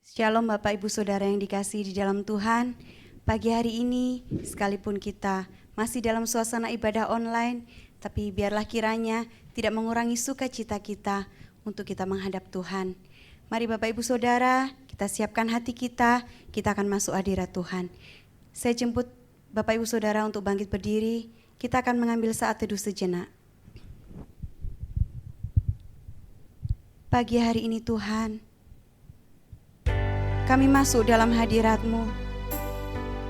Shalom Bapak Ibu Saudara yang dikasihi di dalam Tuhan. Pagi hari ini sekalipun kita masih dalam suasana ibadah online, tapi biarlah kiranya tidak mengurangi sukacita kita untuk kita menghadap Tuhan. Mari Bapak Ibu Saudara, kita siapkan hati kita akan masuk hadirat Tuhan. Saya jemput Bapak Ibu Saudara untuk bangkit berdiri, kita akan mengambil saat teduh sejenak. Pagi hari ini Tuhan, kami masuk dalam hadirat-Mu,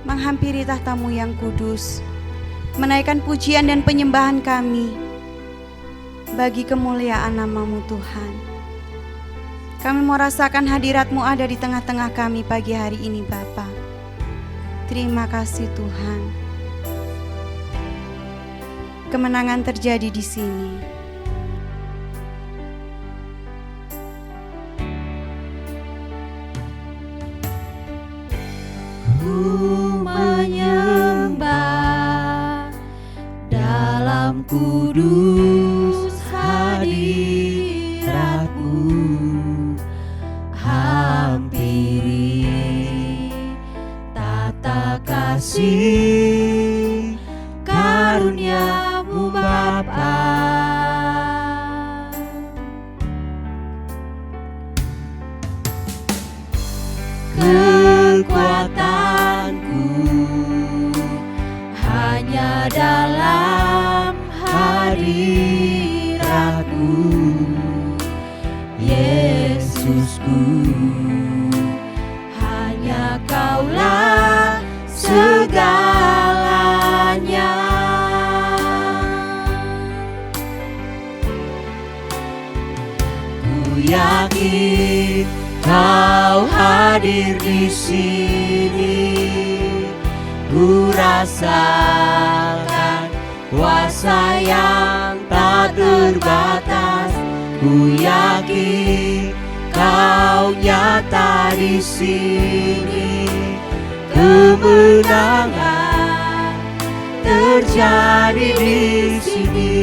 menghampiri tahta-Mu yang kudus, menaikkan pujian dan penyembahan kami bagi kemuliaan nama-Mu Tuhan. Kami mau rasakan hadirat-Mu ada di tengah-tengah kami pagi hari ini Bapa. Terima kasih Tuhan. Kemenangan terjadi di sini. Ku menyembah dalam kudus hadirat-Mu, hampiri tata kasih karunia-Mu Bapa. Kekuatanku hanya dalam hadirat-Mu, Yesusku. Hanya Kaulah segalanya. Ku yakin Kau hadir di sini, ku rasakan kuasa yang tak terbatas. Ku yakin Kau nyata di sini, kemenangan terjadi di sini.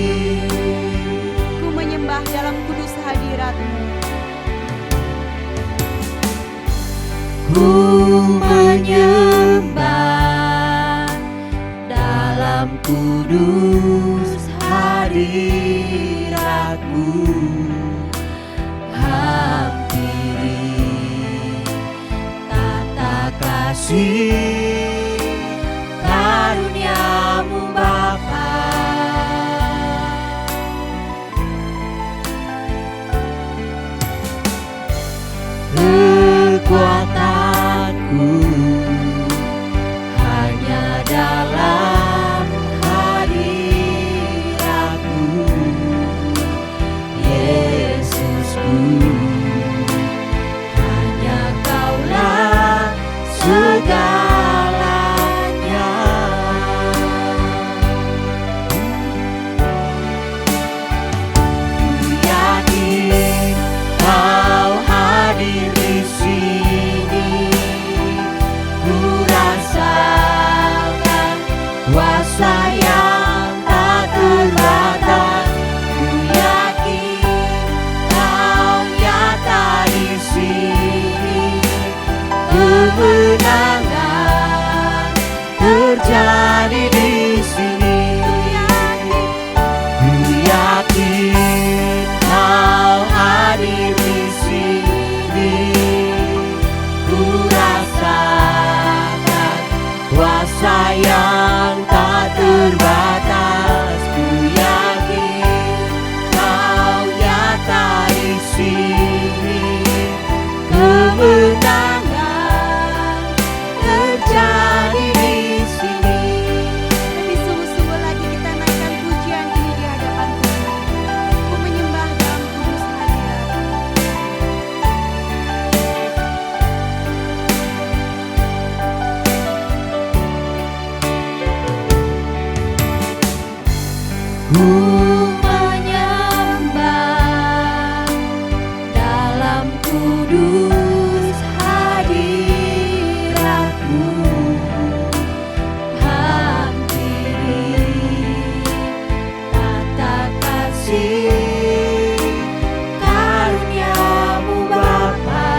Ku menyembah dalam kudus hadirat-Mu. Ku menyembah dalam kudus hadirat-Mu, hampiri tata kasih karunia-Mu Bapa. Kekuatanku hanya dalam hadirat-Mu, Yesusku. Hanya Kaulah segalanya. Ku yakin Kau hadir di sini, ku rasakan kuasa yang tak terbatas. Ku yakin Kau nyata di sini, kemenangan terjadi di sini. Ku yakin Kau hadir di sini, ku rasakan kuasa yang tak terbatas. Ku yakin Kau nyata di sini, kemenangan terjadi di sini. Lebih sungguh-sungguh lagi kita naikkan pujian ini di hadapan Tuhan. Ku menyembah dalam kudus hadirat-Mu. Ku menyembah dalam kudus hadirat-Mu, hampiri tata kasih karunia-Mu Bapa.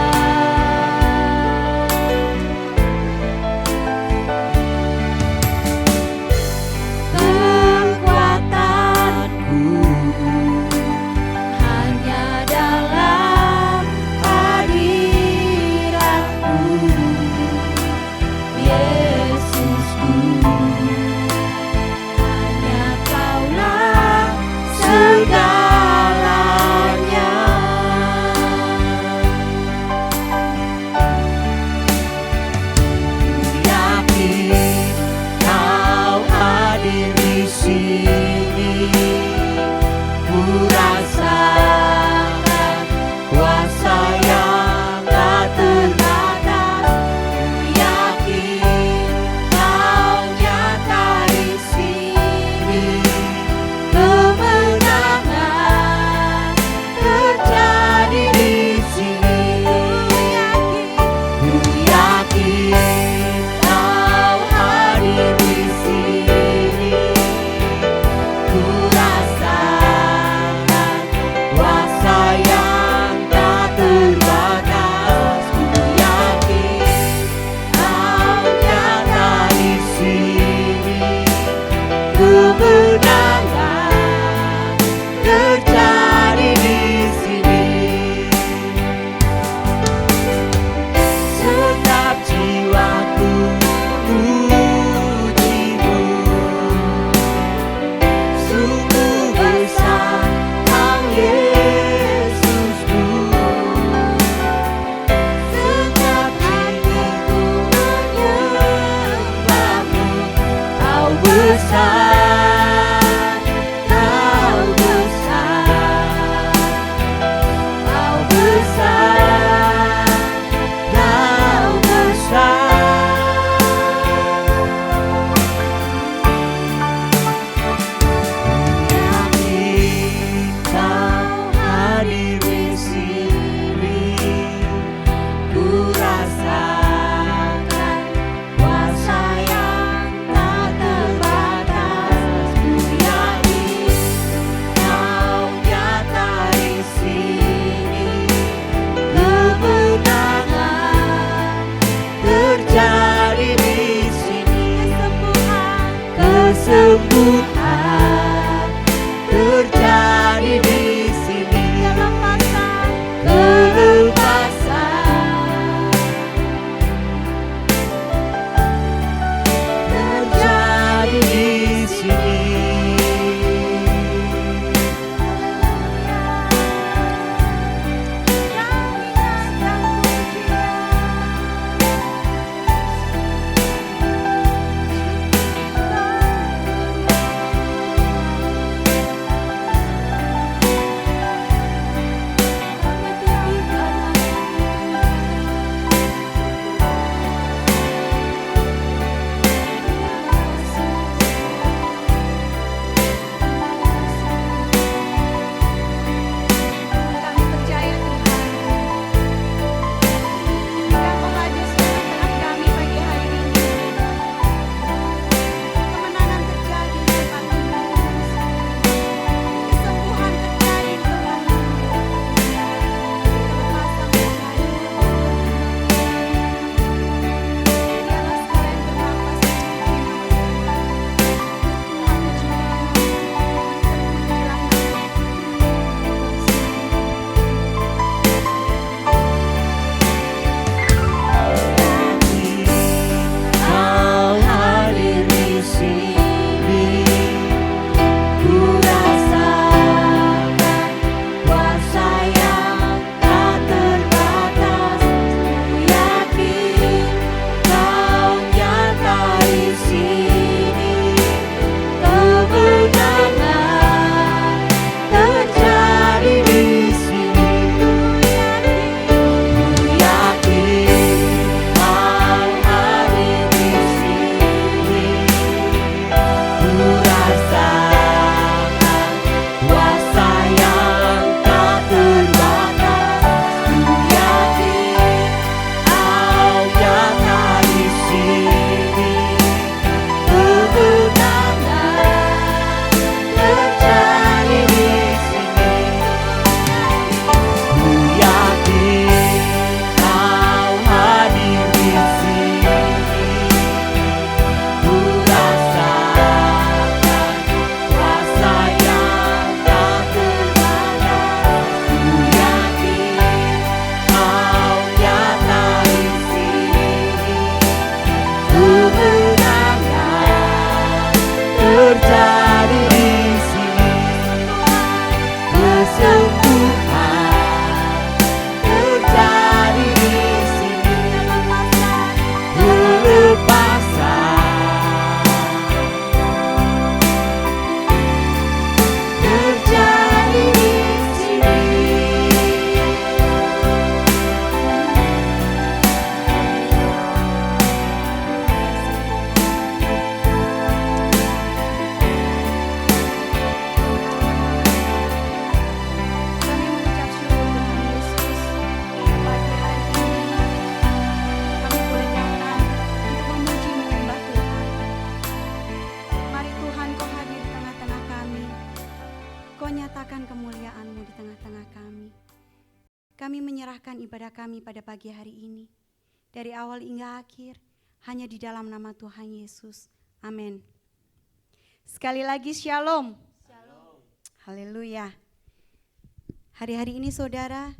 menyerahkan ibadah kami pada pagi hari ini. Dari awal hingga akhir, hanya di dalam nama Tuhan Yesus. Amin. Sekali lagi shalom. Haleluya. Hari-hari ini saudara,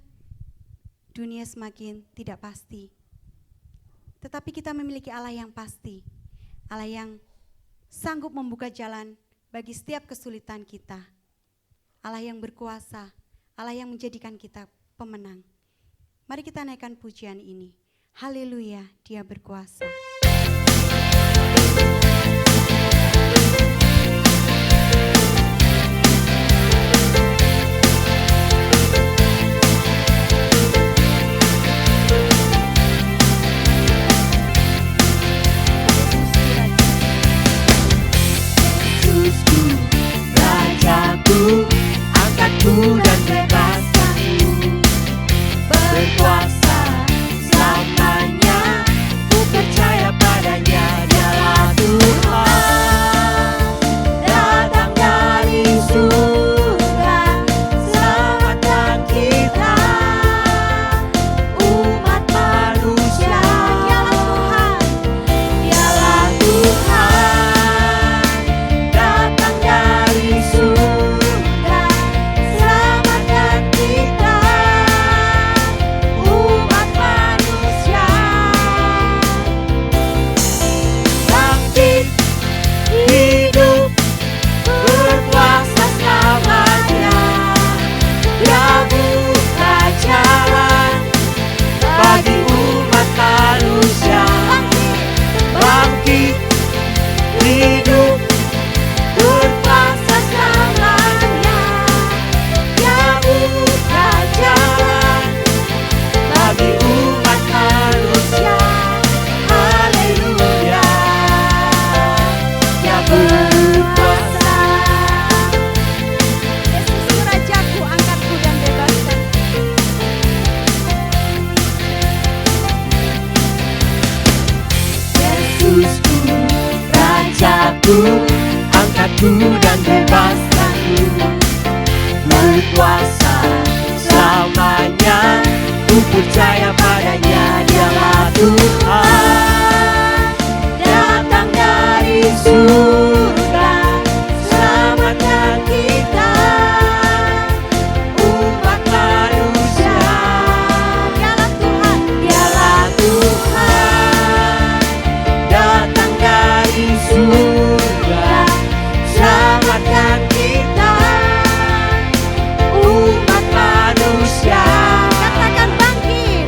dunia semakin tidak pasti. Tetapi kita memiliki Allah yang pasti. Allah yang sanggup membuka jalan bagi setiap kesulitan kita. Allah yang berkuasa, Allah yang menjadikan kita pemenang. Mari kita naikkan pujian ini. Haleluya, Dia berkuasa. Yesusku, Rajaku, angkatku dan bebaskanku, berkuasa selamanya, ku percaya padanya, Dialah Tuhan, datang dari surga, selamatkan kita, umat manusia. Dialah Tuhan, datang dari surga, selamatkan kita, umat manusia. Bangkit, hidup, berkuasa selamanya, Dia buka jalan bagi umat manusia. Bangkit, hidup, berkuasa selamanya, Dia buka jalan bagi umat manusia. Haleluya, Dia berkuasa. Yesus Rajaku, angkatku dan bebaskan. Yesusku, Rajaku, angkatku dan bebaskanku, berkuasa selamanya, ku percaya padanya, Dialah Tuhan, datang dari surga, selamatkan kita, umat manusia. Dialah Tuhan, Dialah Tuhan, datang dari surga, selamatkan kita, umat manusia. Katakan bangkit,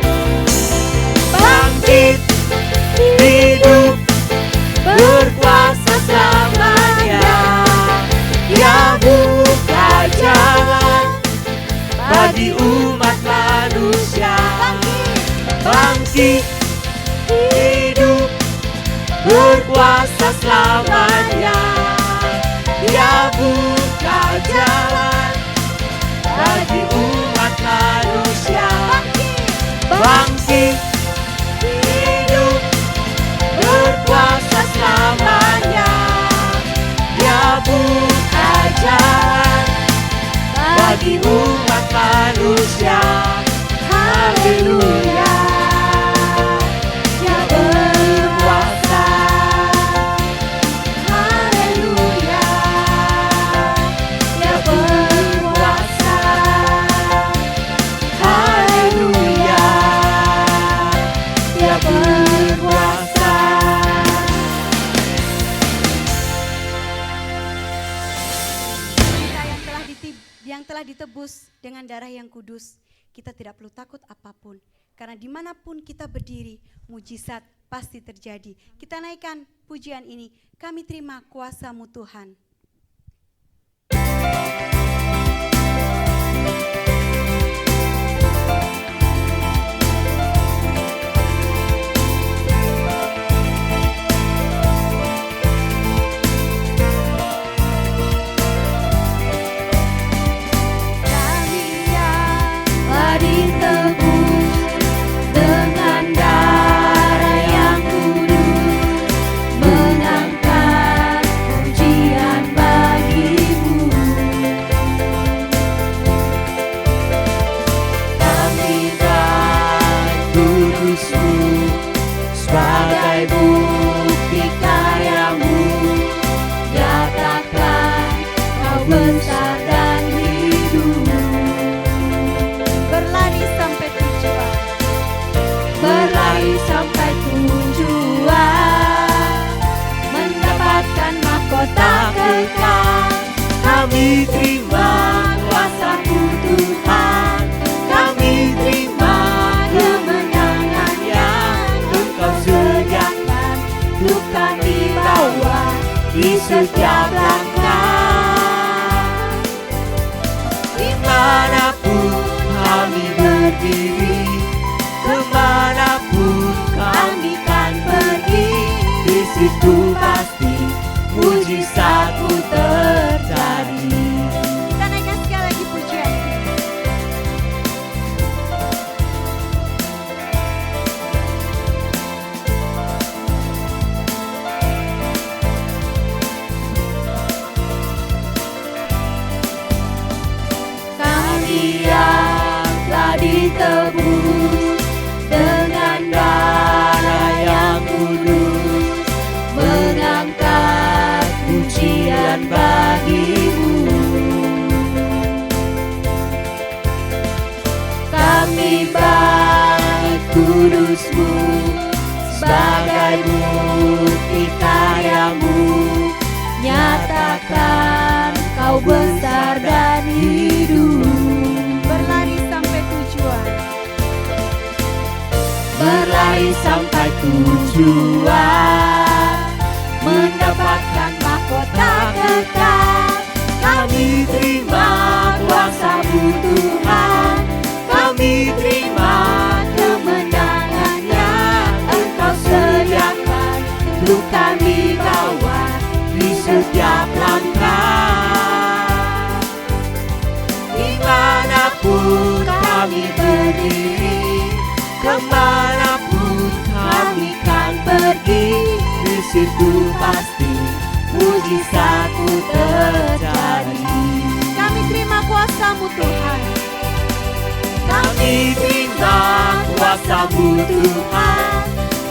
bangkit, hidup, berkuasa selamanya, Dia buka jalan bagi umat manusia. Bangkit, hidup, berkuasa selamanya, Dia buka jalan bagi umat manusia. Bangkit, hidup, berkuasa selamanya, Dia buka jalan bagi umat manusia. Haleluya, Dia berkuasa. Haleluya, Dia berkuasa. Haleluya, Dia berkuasa. Kita yang telah ditebus dengan darah yang kudus, kita tidak perlu takut apapun. Karena dimanapun kita berdiri, mujizat pasti terjadi. Kita naikkan pujian ini, kami terima kuasa-Mu Tuhan. Kami yang telah ditebus dengan darah yang kudus, mengangkat pujian kekal. Kami terima kuasa-Mu Tuhan, kami terima kemenangan yang Engkau sediakan untuk kami bawa di setiap langkah. Dimanapun kami berdiri, kemanapun kami kan pergi, di situ pasti mujizat-Mu terjadi. Kita naikkan sekali lagi pujian. Kami yang telah ditebus dengan darah yang kudus, mengangkat pujian bagi-Mu. Kami bait kudus-Mu sebagai bukti karya-Mu, nyatakan Kau besar dan hidup. Berlari sampai tujuan. Berlari sampai tujuan, mendapatkan mahkota kekal. Kami terima kuasa-Mu Tuhan, kami terima kemenangan yang Engkau sediakan untuk kami bawa di setiap langkah. Dimanapun kami berdiri, kemanapun kami kan pergi, di situ pasti mujizat-Mu terjadi. Kami terima kuasa-Mu Tuhan. Kami terima kuasa-Mu Tuhan,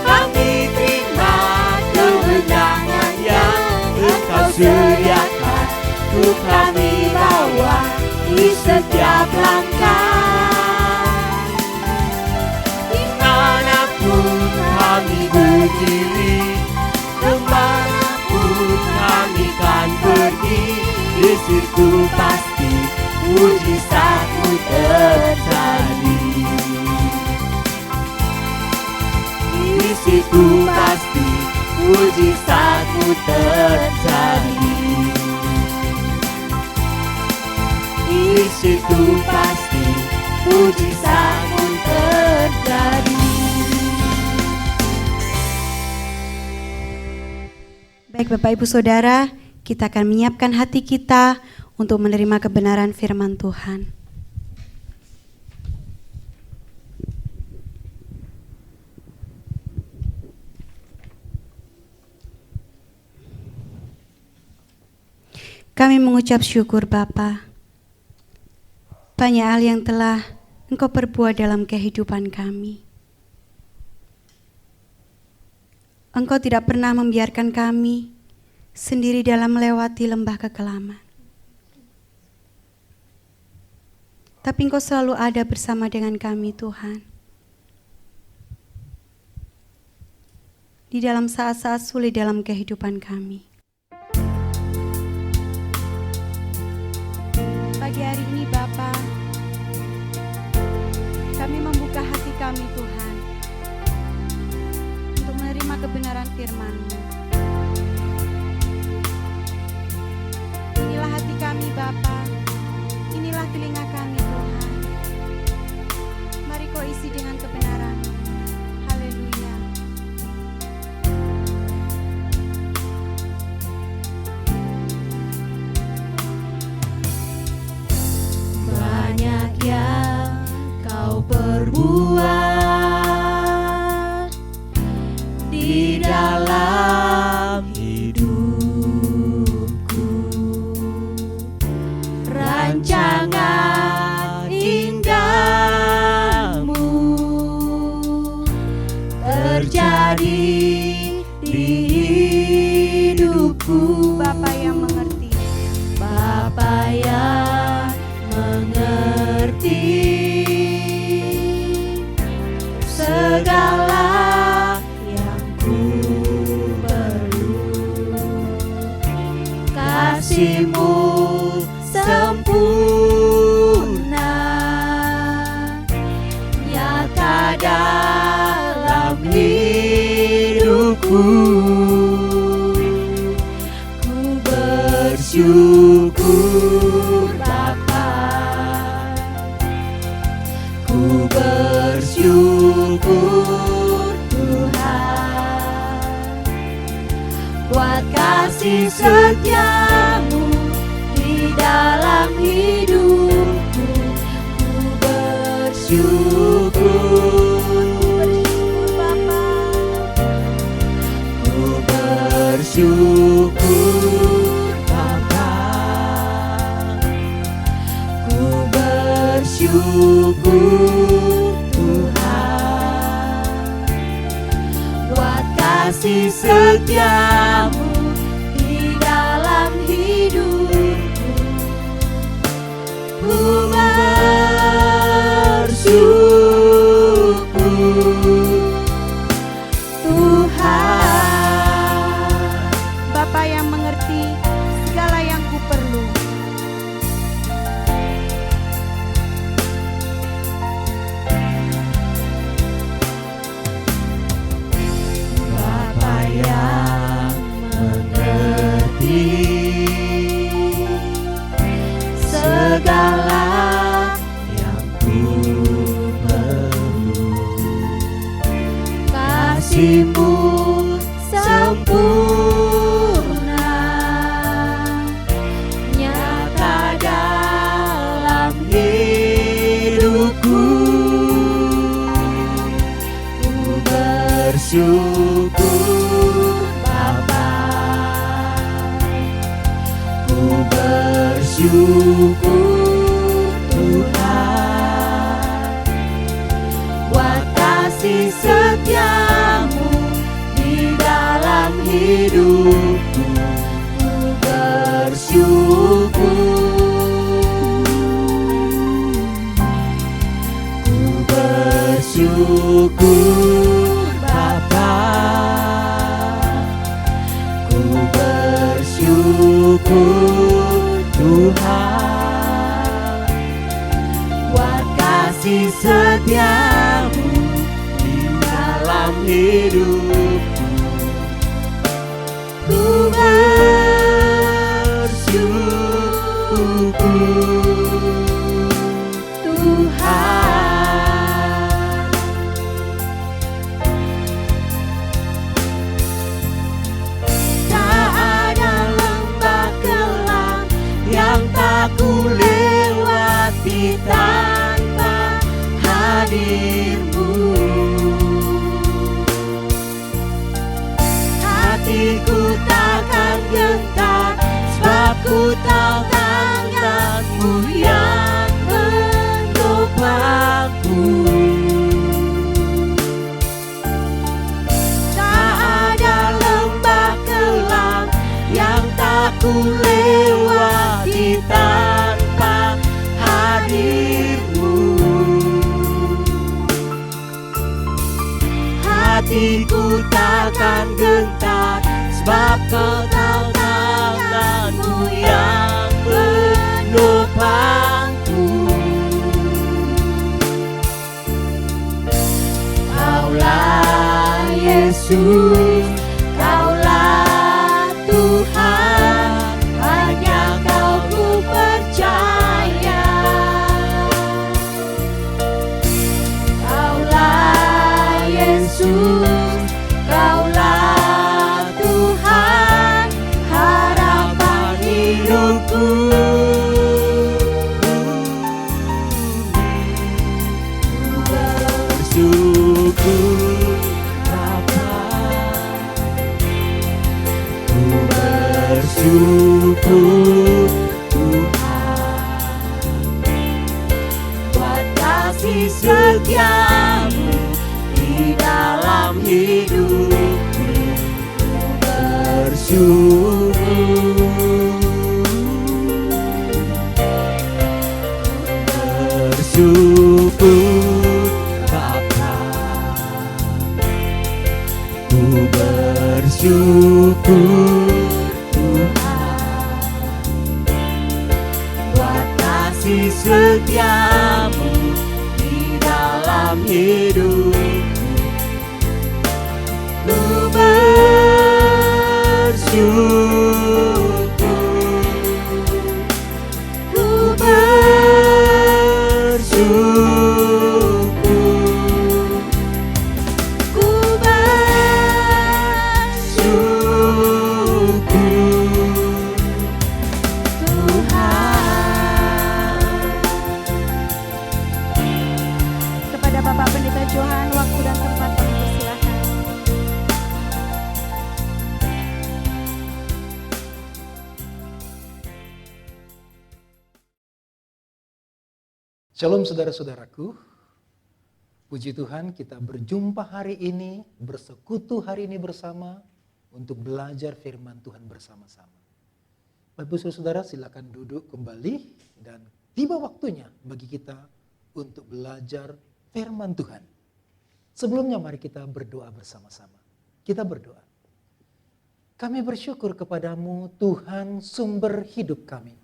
kami terima kemenangan yang Engkau sediakan untuk kami bawa di setiap langkah. Dimanapun kami berdiri, kemanapun kami kan pergi, di situ pasti mujizat-Mu terjadi. Di situ pasti mujizat-Mu terjadi. Di situ pasti mujizat-Mu terjadi. Baik Bapak Ibu Saudara, kita akan menyiapkan hati kita untuk menerima kebenaran firman Tuhan. Kami mengucap syukur Bapa, banyak hal yang telah Engkau perbuat dalam kehidupan kami. Engkau tidak pernah membiarkan kami sendiri dalam melewati lembah kekelaman. Tapi Engkau selalu ada bersama dengan kami Tuhan. Di dalam saat-saat sulit dalam kehidupan kami. Pagi hari ini Bapa, kami membuka hati kami Tuhan untuk menerima kebenaran firman-Mu. Inilah hati kami Bapa, inilah telinga kami Tuhan. Mari Kau isi dengan kebenaran. Haleluya. Banyak yang Kau perbuat di dalam hidupku, rancangan indahmu terjadi di hidupku. Bapa yang mengerti, Bapa yang mengerti segala yang ku perlu. hidupku. Ku bersyukur Bapa, ku bersyukur Tuhan, buat kasih setiamu di dalam hidupku. Ku bersyukur Bapa, ku bersyukur Bapa, ku bersyukur Tuhan, buat kasih setiamu di dalam hidupku. Ku bersyukur Tuhan. Bapa yang mengerti segala yang ku perlu. Bapa yang mengerti segala yang ku perlu. Kasih-Mu sempurna, nyata dalam hidupku. Ku bersyukur Bapa, ku bersyukur Tuhan, buat kasih setiamu di dalam hidupku. Ku bersyukur, ku bersyukur Bapa, ku bersyukur Tuhan, buat kasih setiamu di dalam hidupku. Ku bersyukur Tuhan. Tak ada lembah kelam yang tak ku lewati tanpa hadir-Mu. Hatiku takkan gentar, sebab ku tahu tangan-Mu yang menopangku. Tak ada lembah kelam yang tak ku lewati tanpa hadir-Mu. Hatiku takkan gentar, sebab Kau tahu tangan-Mu yang menopangku. Kaulah Yesus, Kaulah Tuhan, hanya Kau ku percaya. Kaulah Yesus, Kaulah Tuhan, harapan hidupku. Ku bersyukur Bapa, ku bersyukur Tuhan, buat kasih setiamu di dalam hidupku. Ku bersyukur, bersyukur Bapa, ku bersyukur Tuhan, buat kasih setiamu di dalam hidupku. Shalom saudara-saudaraku. Puji Tuhan kita berjumpa hari ini, bersekutu hari ini bersama untuk belajar firman Tuhan bersama-sama. Bapak Ibu Saudara silakan duduk kembali dan tiba waktunya bagi kita untuk belajar firman Tuhan. Sebelumnya mari kita berdoa bersama-sama. Kita berdoa. Kami bersyukur kepadamu Tuhan sumber hidup kami.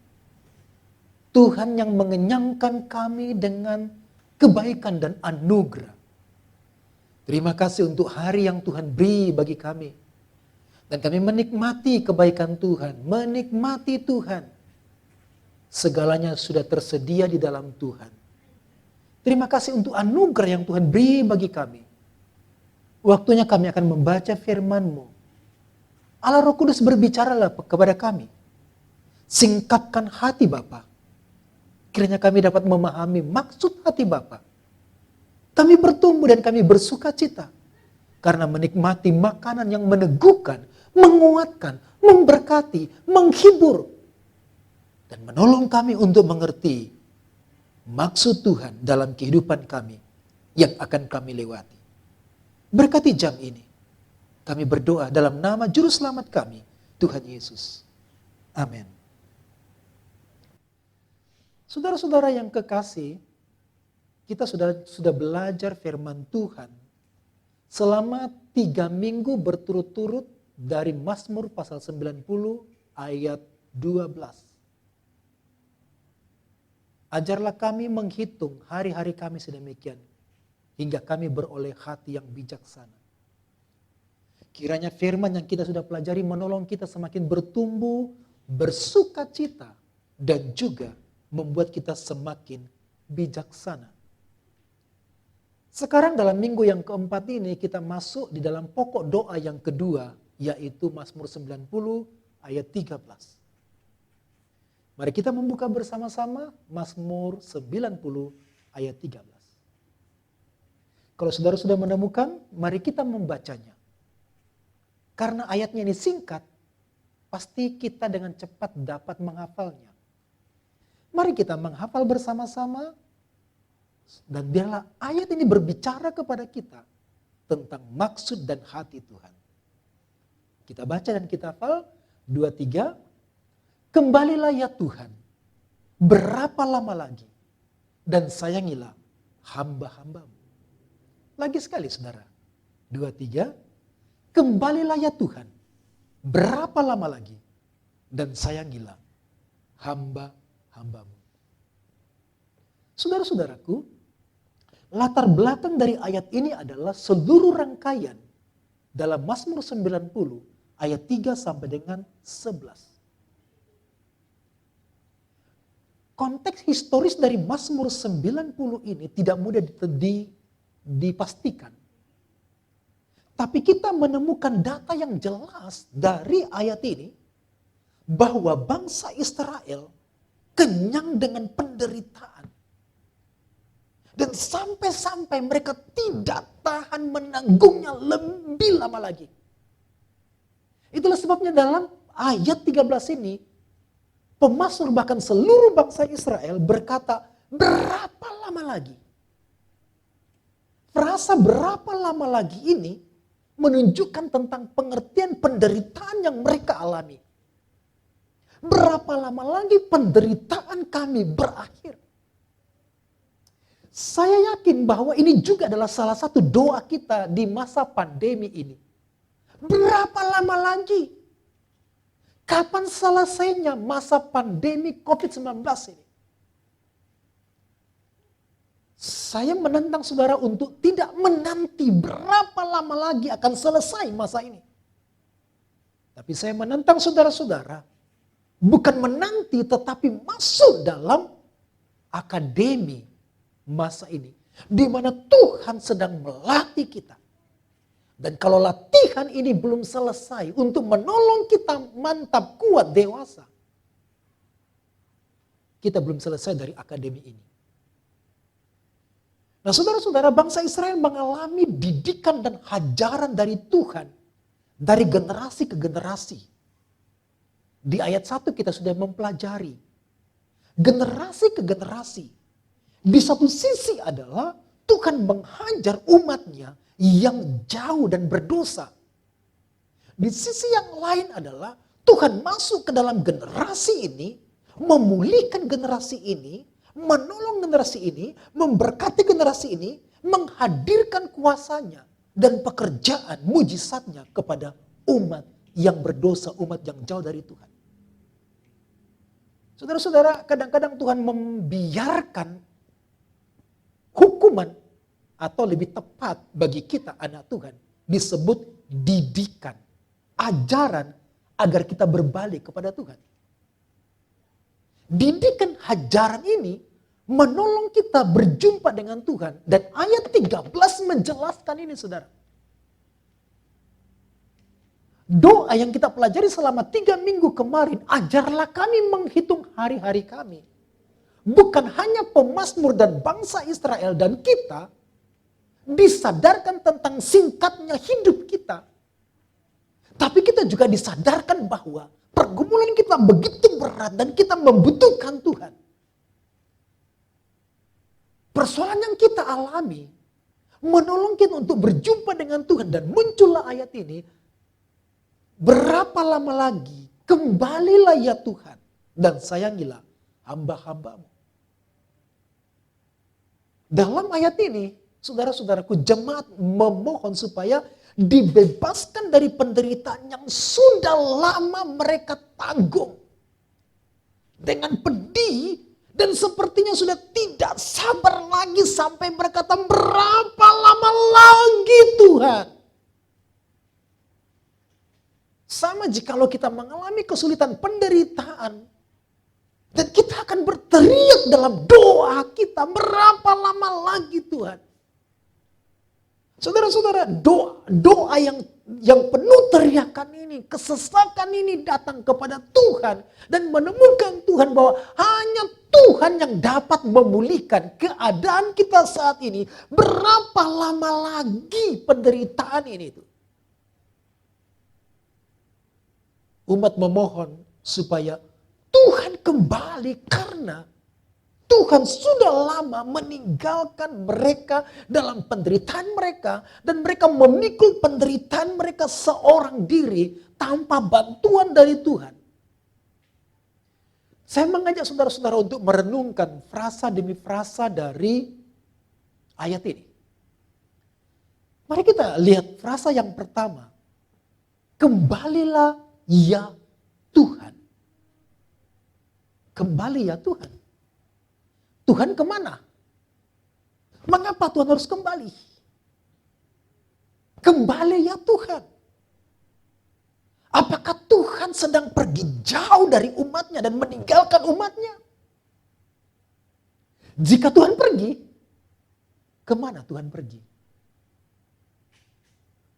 Tuhan yang mengenyangkan kami dengan kebaikan dan anugerah. Terima kasih untuk hari yang Tuhan beri bagi kami. Dan kami menikmati kebaikan Tuhan, menikmati Tuhan. Segalanya sudah tersedia di dalam Tuhan. Terima kasih untuk anugerah yang Tuhan beri bagi kami. Waktunya kami akan membaca firman-Mu. Allah Roh Kudus berbicaralah kepada kami. Singkapkan hati Bapa. Kiranya kami dapat memahami maksud hati Bapa. Kami bertumbuh dan kami bersuka cita. Karena menikmati makanan yang meneguhkan, menguatkan, memberkati, menghibur. Dan menolong kami untuk mengerti maksud Tuhan dalam kehidupan kami yang akan kami lewati. Berkati jam ini. Kami berdoa dalam nama Juru Selamat kami, Tuhan Yesus. Amin. Saudara-saudara yang kekasih, kita sudah belajar firman Tuhan selama 3 minggu berturut-turut dari Mazmur pasal 90 ayat 12. Ajarlah kami menghitung hari-hari kami sedemikian, hingga kami beroleh hati yang bijaksana. Kiranya firman yang kita sudah pelajari menolong kita semakin bertumbuh, bersuka cita, dan juga membuat kita semakin bijaksana. Sekarang dalam minggu yang keempat ini kita masuk di dalam pokok doa yang kedua, yaitu Mazmur 90 ayat 13. Mari kita membuka bersama-sama Mazmur 90 ayat 13. Kalau saudara sudah menemukan, mari kita membacanya. Karena ayatnya ini singkat, pasti kita dengan cepat dapat menghafalnya. Mari kita menghafal bersama-sama dan biarlah ayat ini berbicara kepada kita tentang maksud dan hati Tuhan. Kita baca dan kita hafal 2, 3. Kembalilah ya Tuhan, berapa lama lagi, dan sayangilah hamba-hambamu. Lagi sekali saudara, 2, 3. Kembalilah ya Tuhan, berapa lama lagi, dan sayangilah hamba-hambamu. Saudara-saudaraku, latar belakang dari ayat ini adalah seluruh rangkaian dalam Mazmur 90 ayat 3 sampai dengan 11. Konteks historis dari Mazmur 90 ini tidak mudah dipastikan. Tapi kita menemukan data yang jelas dari ayat ini bahwa bangsa Israel kenyang dengan penderitaan. Dan sampai-sampai mereka tidak tahan menanggungnya lebih lama lagi. Itulah sebabnya dalam ayat 13 ini, pemazmur bahkan seluruh bangsa Israel berkata, berapa lama lagi? Frasa berapa lama lagi ini menunjukkan tentang pengertian penderitaan yang mereka alami. Berapa lama lagi penderitaan kami berakhir? Saya yakin bahwa ini juga adalah salah satu doa kita di masa pandemi ini. Berapa lama lagi? Kapan selesainya masa pandemi COVID-19 ini? Saya menentang saudara untuk tidak menanti berapa lama lagi akan selesai masa ini. Tapi saya menentang saudara-saudara bukan menanti tetapi masuk dalam akademi masa ini. Di mana Tuhan sedang melatih kita. Dan kalau latihan ini belum selesai untuk menolong kita mantap, kuat, dewasa. Kita belum selesai dari akademi ini. Nah saudara-saudara, bangsa Israel mengalami didikan dan ajaran dari Tuhan. Dari generasi ke generasi. Di ayat 1 kita sudah mempelajari. Generasi ke generasi. Di satu sisi adalah Tuhan menghajar umatnya yang jauh dan berdosa. Di sisi yang lain adalah Tuhan masuk ke dalam generasi ini, memulihkan generasi ini, menolong generasi ini, memberkati generasi ini, menghadirkan kuasanya dan pekerjaan mujizatnya kepada umat yang berdosa, umat yang jauh dari Tuhan. Saudara-saudara, kadang-kadang Tuhan membiarkan hukuman, atau lebih tepat bagi kita anak Tuhan, disebut didikan, ajaran agar kita berbalik kepada Tuhan. Didikan ajaran ini menolong kita berjumpa dengan Tuhan. Dan ayat 13 menjelaskan ini, saudara. Doa yang kita pelajari selama 3 minggu kemarin, ajarlah kami menghitung hari-hari kami. Bukan hanya pemazmur dan bangsa Israel dan kita disadarkan tentang singkatnya hidup kita. Tapi kita juga disadarkan bahwa pergumulan kita begitu berat dan kita membutuhkan Tuhan. Persoalan yang kita alami menolong kita untuk berjumpa dengan Tuhan, dan muncullah ayat ini. Berapa lama lagi? Kembalilah ya Tuhan dan sayangilah hamba-hambamu. Dalam ayat ini, saudara-saudaraku, jemaat memohon supaya dibebaskan dari penderitaan yang sudah lama mereka tanggung. Dengan pedih dan sepertinya sudah tidak sabar lagi sampai berkata, berapa lama lagi Tuhan? Sama jikalau kita mengalami kesulitan penderitaan, dan kita akan berteriak dalam doa kita, berapa lama lagi Tuhan? Saudara-saudara, doa yang penuh teriakan ini, kesesakan ini datang kepada Tuhan dan menemukan Tuhan bahwa hanya Tuhan yang dapat memulihkan keadaan kita saat ini. Berapa lama lagi penderitaan ini tuh? Umat memohon supaya Tuhan kembali, karena Tuhan sudah lama meninggalkan mereka dalam penderitaan mereka, dan mereka memikul penderitaan mereka seorang diri tanpa bantuan dari Tuhan. Saya mengajak saudara-saudara untuk merenungkan frasa demi frasa dari ayat ini. Mari kita lihat frasa yang pertama. Kembalilah ya Tuhan. Kembali ya Tuhan. Tuhan kemana? Mengapa Tuhan harus kembali? Kembali ya Tuhan. Apakah Tuhan sedang pergi jauh dari umatnya dan meninggalkan umatnya? Jika Tuhan pergi, kemana Tuhan pergi?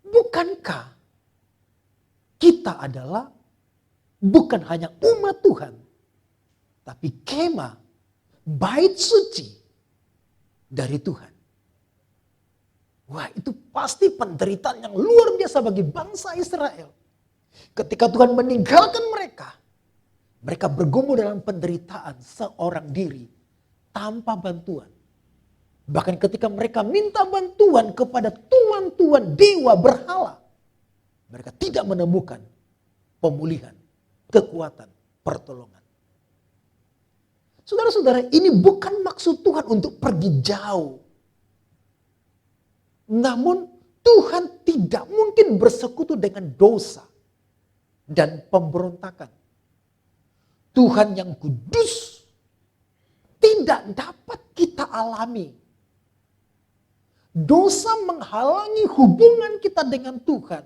Bukankah kita adalah bukan hanya umat Tuhan, tapi kemah, bait suci dari Tuhan. Wah, itu pasti penderitaan yang luar biasa bagi bangsa Israel. Ketika Tuhan meninggalkan mereka, mereka bergumul dalam penderitaan seorang diri tanpa bantuan. Bahkan ketika mereka minta bantuan kepada tuan-tuan dewa berhala, mereka tidak menemukan pemulihan, kekuatan, pertolongan. Saudara-saudara, ini bukan maksud Tuhan untuk pergi jauh. Namun Tuhan tidak mungkin bersekutu dengan dosa dan pemberontakan. Tuhan yang kudus tidak dapat kita alami. Dosa menghalangi hubungan kita dengan Tuhan.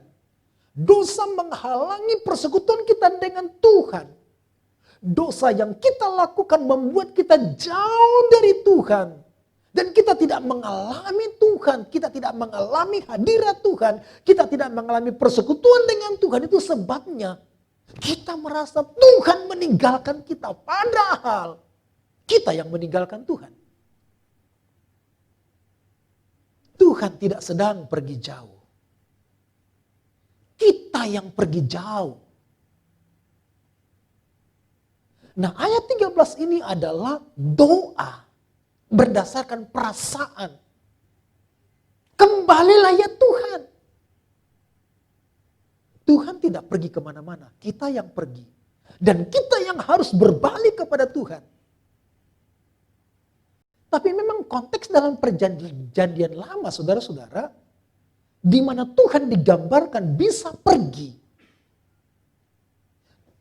Dosa menghalangi persekutuan kita dengan Tuhan. Dosa yang kita lakukan membuat kita jauh dari Tuhan. Dan kita tidak mengalami Tuhan. Kita tidak mengalami hadirat Tuhan. Kita tidak mengalami persekutuan dengan Tuhan. Itu sebabnya kita merasa Tuhan meninggalkan kita. Padahal kita yang meninggalkan Tuhan. Tuhan tidak sedang pergi jauh. Kita yang pergi jauh. Nah, ayat 13 ini adalah doa berdasarkan perasaan. Kembalilah ya Tuhan. Tuhan tidak pergi kemana-mana, kita yang pergi. Dan kita yang harus berbalik kepada Tuhan. Tapi memang konteks dalam perjanjian lama, saudara-saudara, di mana Tuhan digambarkan bisa pergi.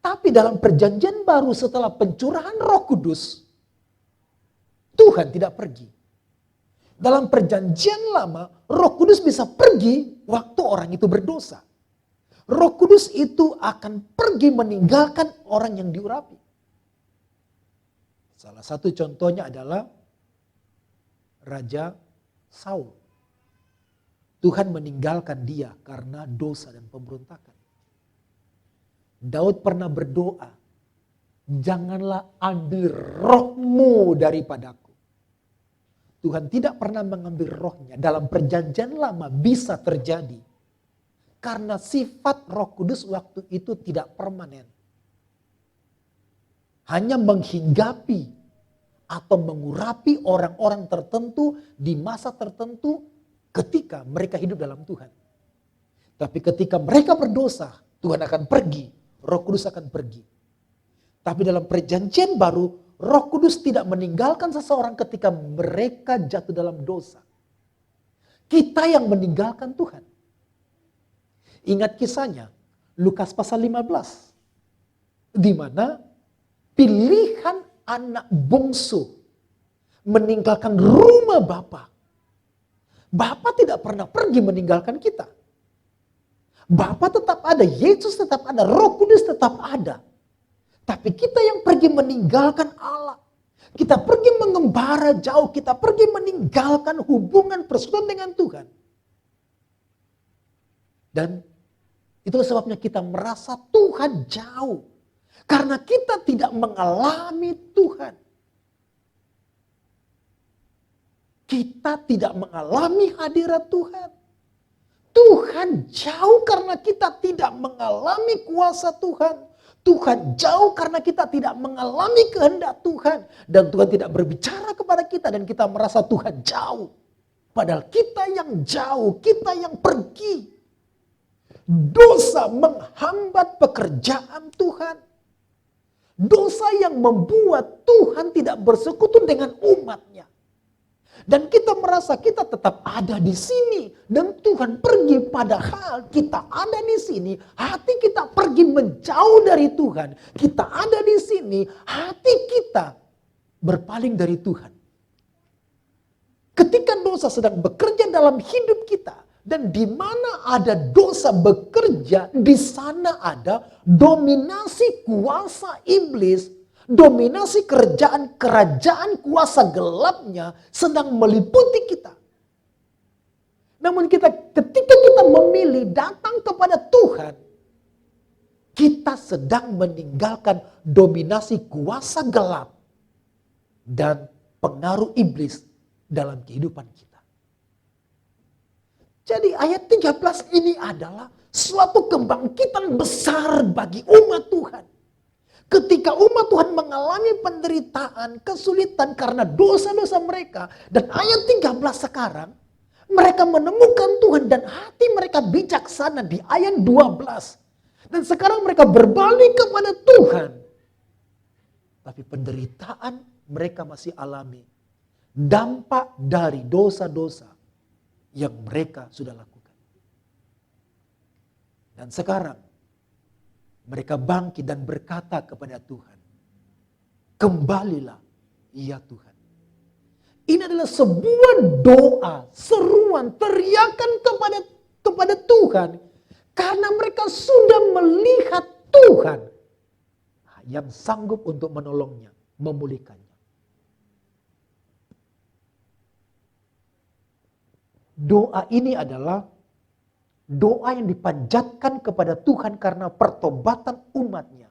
Tapi dalam perjanjian baru setelah pencurahan Roh Kudus, Tuhan tidak pergi. Dalam perjanjian lama, Roh Kudus bisa pergi waktu orang itu berdosa. Roh Kudus itu akan pergi meninggalkan orang yang diurapi. Salah satu contohnya adalah Raja Saul. Tuhan meninggalkan dia karena dosa dan pemberontakan. Daud pernah berdoa, janganlah ambil rohmu daripadaku. Tuhan tidak pernah mengambil rohnya. Dalam perjanjian lama bisa terjadi. Karena sifat Roh Kudus waktu itu tidak permanen. Hanya menghinggapi atau mengurapi orang-orang tertentu di masa tertentu ketika mereka hidup dalam Tuhan. Tapi ketika mereka berdosa, Tuhan akan pergi, Roh Kudus akan pergi. Tapi dalam perjanjian baru, Roh Kudus tidak meninggalkan seseorang ketika mereka jatuh dalam dosa. Kita yang meninggalkan Tuhan. Ingat kisahnya, Lukas pasal 15. Di mana pilihan anak bungsu meninggalkan rumah Bapa. Bapa tidak pernah pergi meninggalkan kita. Bapa tetap ada, Yesus tetap ada, Roh Kudus tetap ada. Tapi kita yang pergi meninggalkan Allah. Kita pergi mengembara jauh, kita pergi meninggalkan hubungan persekutuan dengan Tuhan. Dan itulah sebabnya kita merasa Tuhan jauh. Karena kita tidak mengalami Tuhan. Kita tidak mengalami hadirat Tuhan. Tuhan jauh karena kita tidak mengalami kuasa Tuhan. Tuhan jauh karena kita tidak mengalami kehendak Tuhan. Dan Tuhan tidak berbicara kepada kita dan kita merasa Tuhan jauh. Padahal kita yang jauh, kita yang pergi. Dosa menghambat pekerjaan Tuhan. Dosa yang membuat Tuhan tidak bersekutu dengan umatnya. Dan kita merasa kita tetap ada di sini. Dan Tuhan pergi padahal kita ada di sini. Hati kita pergi menjauh dari Tuhan. Kita ada di sini. Hati kita berpaling dari Tuhan. Ketika dosa sedang bekerja dalam hidup kita. Dan di mana ada dosa bekerja, di sana ada dominasi kuasa iblis. Dominasi kerajaan kuasa gelapnya sedang meliputi kita. Namun ketika kita memilih datang kepada Tuhan, kita sedang meninggalkan dominasi kuasa gelap dan pengaruh iblis dalam kehidupan kita. Jadi ayat 13 ini adalah suatu kebangkitan besar bagi umat Tuhan. Ketika umat Tuhan mengalami penderitaan, kesulitan karena dosa-dosa mereka. Dan ayat 13 sekarang, mereka menemukan Tuhan dan hati mereka bijaksana di ayat 12. Dan sekarang mereka berbalik kepada Tuhan. Tapi penderitaan mereka masih alami. Dampak dari dosa-dosa yang mereka sudah lakukan. Dan sekarang, mereka bangkit dan berkata kepada Tuhan, kembalilah ya Tuhan. Ini adalah sebuah doa, seruan, teriakan kepada Tuhan. Karena mereka sudah melihat Tuhan yang sanggup untuk menolongnya, memulihkannya. Doa ini adalah doa yang dipanjatkan kepada Tuhan karena pertobatan umatnya.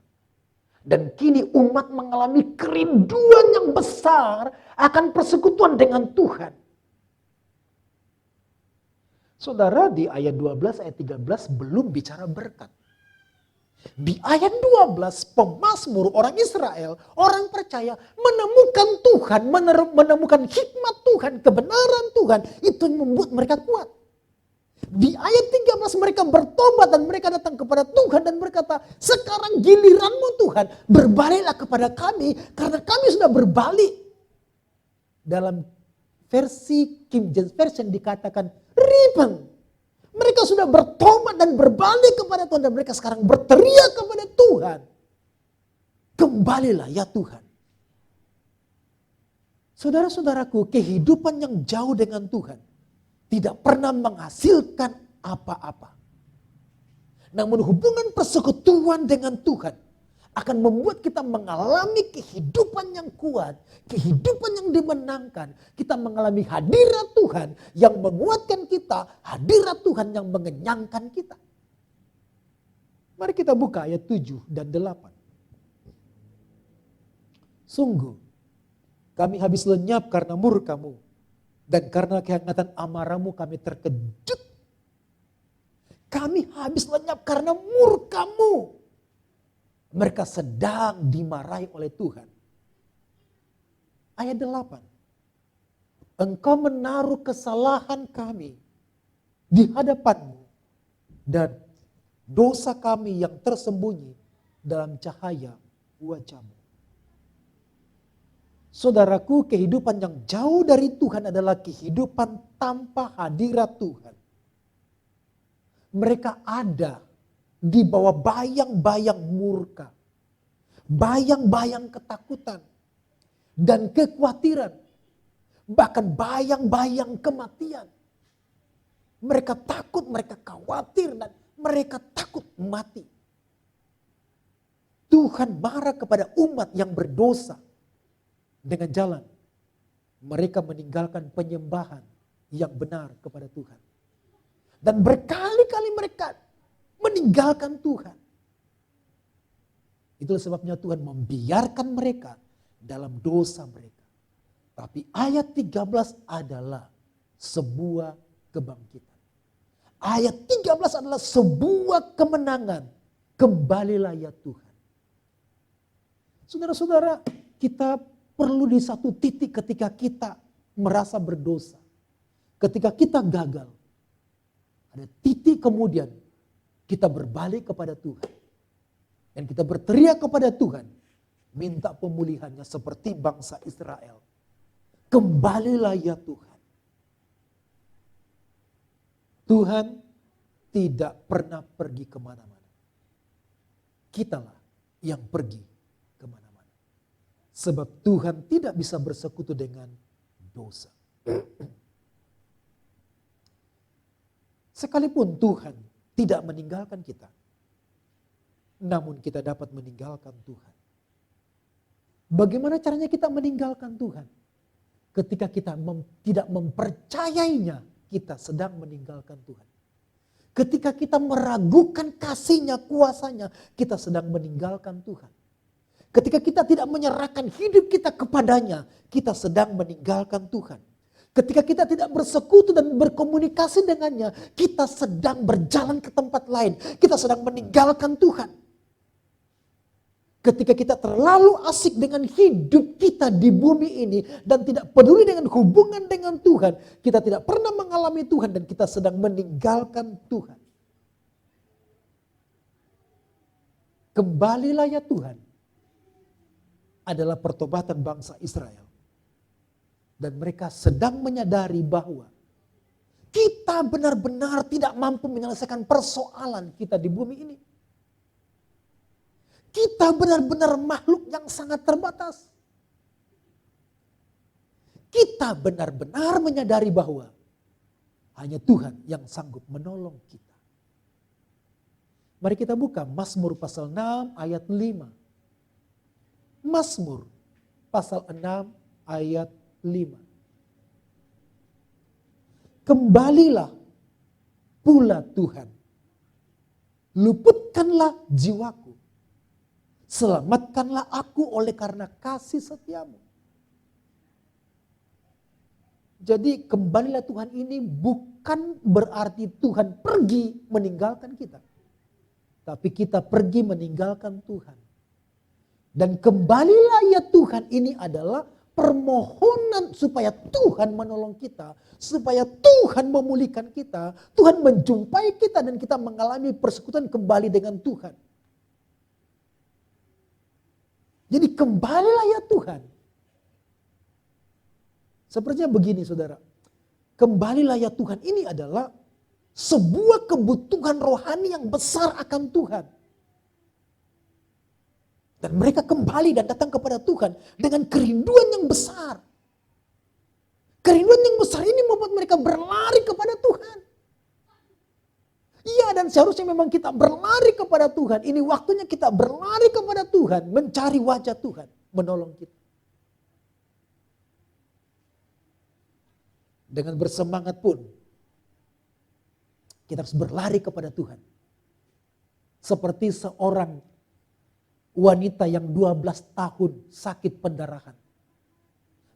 Dan kini umat mengalami kerinduan yang besar akan persekutuan dengan Tuhan. Saudara, di ayat 12, ayat 13 belum bicara berkat. Di ayat 12, pemazmur orang Israel, orang percaya menemukan Tuhan, menemukan hikmat Tuhan, kebenaran Tuhan. Itu yang membuat mereka kuat. Di ayat 13 mereka bertobat dan mereka datang kepada Tuhan dan berkata, sekarang giliranmu Tuhan, berbaliklah kepada kami karena kami sudah berbalik. Dalam versi King James Version dikatakan repent. Mereka sudah bertobat dan berbalik kepada Tuhan dan mereka sekarang berteriak kepada Tuhan. Kembalilah ya Tuhan. Saudara-saudaraku, kehidupan yang jauh dengan Tuhan tidak pernah menghasilkan apa-apa. Namun hubungan persekutuan dengan Tuhan akan membuat kita mengalami kehidupan yang kuat, kehidupan yang dimenangkan. Kita mengalami hadirat Tuhan yang menguatkan kita, hadirat Tuhan yang mengenyangkan kita. Mari kita buka ayat 7 dan 8. Sungguh, kami habis lenyap karena murka-Mu, dan karena kehangatan amarah-Mu kami terkejut. Kami habis lenyap karena murka-Mu. Mereka sedang dimarahi oleh Tuhan. Ayat 8. Engkau menaruh kesalahan kami di hadapan-Mu dan dosa kami yang tersembunyi dalam cahaya wajah-Mu. Saudaraku, kehidupan yang jauh dari Tuhan adalah kehidupan tanpa hadirat Tuhan. Mereka ada di bawah bayang-bayang murka, bayang-bayang ketakutan, dan kekhawatiran, bahkan bayang-bayang kematian. Mereka takut, mereka khawatir, dan mereka takut mati. Tuhan marah kepada umat yang berdosa dengan jalan mereka meninggalkan penyembahan yang benar kepada Tuhan. Dan berkali-kali mereka meninggalkan Tuhan. Itulah sebabnya Tuhan membiarkan mereka dalam dosa mereka. Tapi ayat 13 adalah sebuah kebangkitan. Ayat 13 adalah sebuah kemenangan. Kembalilah ya Tuhan. Saudara-saudara, kita perlu di satu titik ketika kita merasa berdosa. Ketika kita gagal. Ada titik kemudian kita berbalik kepada Tuhan. Dan kita berteriak kepada Tuhan. Minta pemulihannya seperti bangsa Israel. Kembalilah ya Tuhan. Tuhan tidak pernah pergi kemana-mana. Kitalah yang pergi kemana-mana. Sebab Tuhan tidak bisa bersekutu dengan dosa. Sekalipun Tuhan tidak meninggalkan kita, namun kita dapat meninggalkan Tuhan. Bagaimana caranya kita meninggalkan Tuhan? Ketika kita tidak mempercayainya, kita sedang meninggalkan Tuhan. Ketika kita meragukan kasih-Nya, kuasa-Nya, kita sedang meninggalkan Tuhan. Ketika kita tidak menyerahkan hidup kita kepadanya, kita sedang meninggalkan Tuhan. Ketika kita tidak bersekutu dan berkomunikasi dengannya, kita sedang berjalan ke tempat lain. Kita sedang meninggalkan Tuhan. Ketika kita terlalu asik dengan hidup kita di bumi ini dan tidak peduli dengan hubungan dengan Tuhan, kita tidak pernah mengalami Tuhan dan kita sedang meninggalkan Tuhan. Kembalilah ya Tuhan adalah pertobatan bangsa Israel. Dan mereka sedang menyadari bahwa kita benar-benar tidak mampu menyelesaikan persoalan kita di bumi ini. Kita benar-benar makhluk yang sangat terbatas. Kita benar-benar menyadari bahwa hanya Tuhan yang sanggup menolong kita. Mari kita buka Mazmur pasal 6 ayat 5. Mazmur pasal 6 ayat 5. Kembalilah pula Tuhan. Luputkanlah jiwaku. Selamatkanlah aku oleh karena kasih setiamu. Jadi kembalilah Tuhan ini bukan berarti Tuhan pergi meninggalkan kita. Tapi kita pergi meninggalkan Tuhan. Dan kembalilah ya Tuhan, ini adalah permohonan supaya Tuhan menolong kita. Supaya Tuhan memulihkan kita. Tuhan menjumpai kita dan kita mengalami persekutuan kembali dengan Tuhan. Jadi kembalilah ya Tuhan. Sepertinya begini saudara. Kembalilah ya Tuhan ini adalah sebuah kebutuhan rohani yang besar akan Tuhan. Dan mereka kembali dan datang kepada Tuhan dengan kerinduan yang besar. Kerinduan yang besar ini membuat mereka berlari kepada Tuhan. Iya, dan seharusnya memang kita berlari kepada Tuhan. Ini waktunya kita berlari kepada Tuhan, mencari wajah Tuhan, menolong kita. Dengan bersemangat pun, kita harus berlari kepada Tuhan. Seperti seorang wanita yang 12 tahun sakit pendarahan.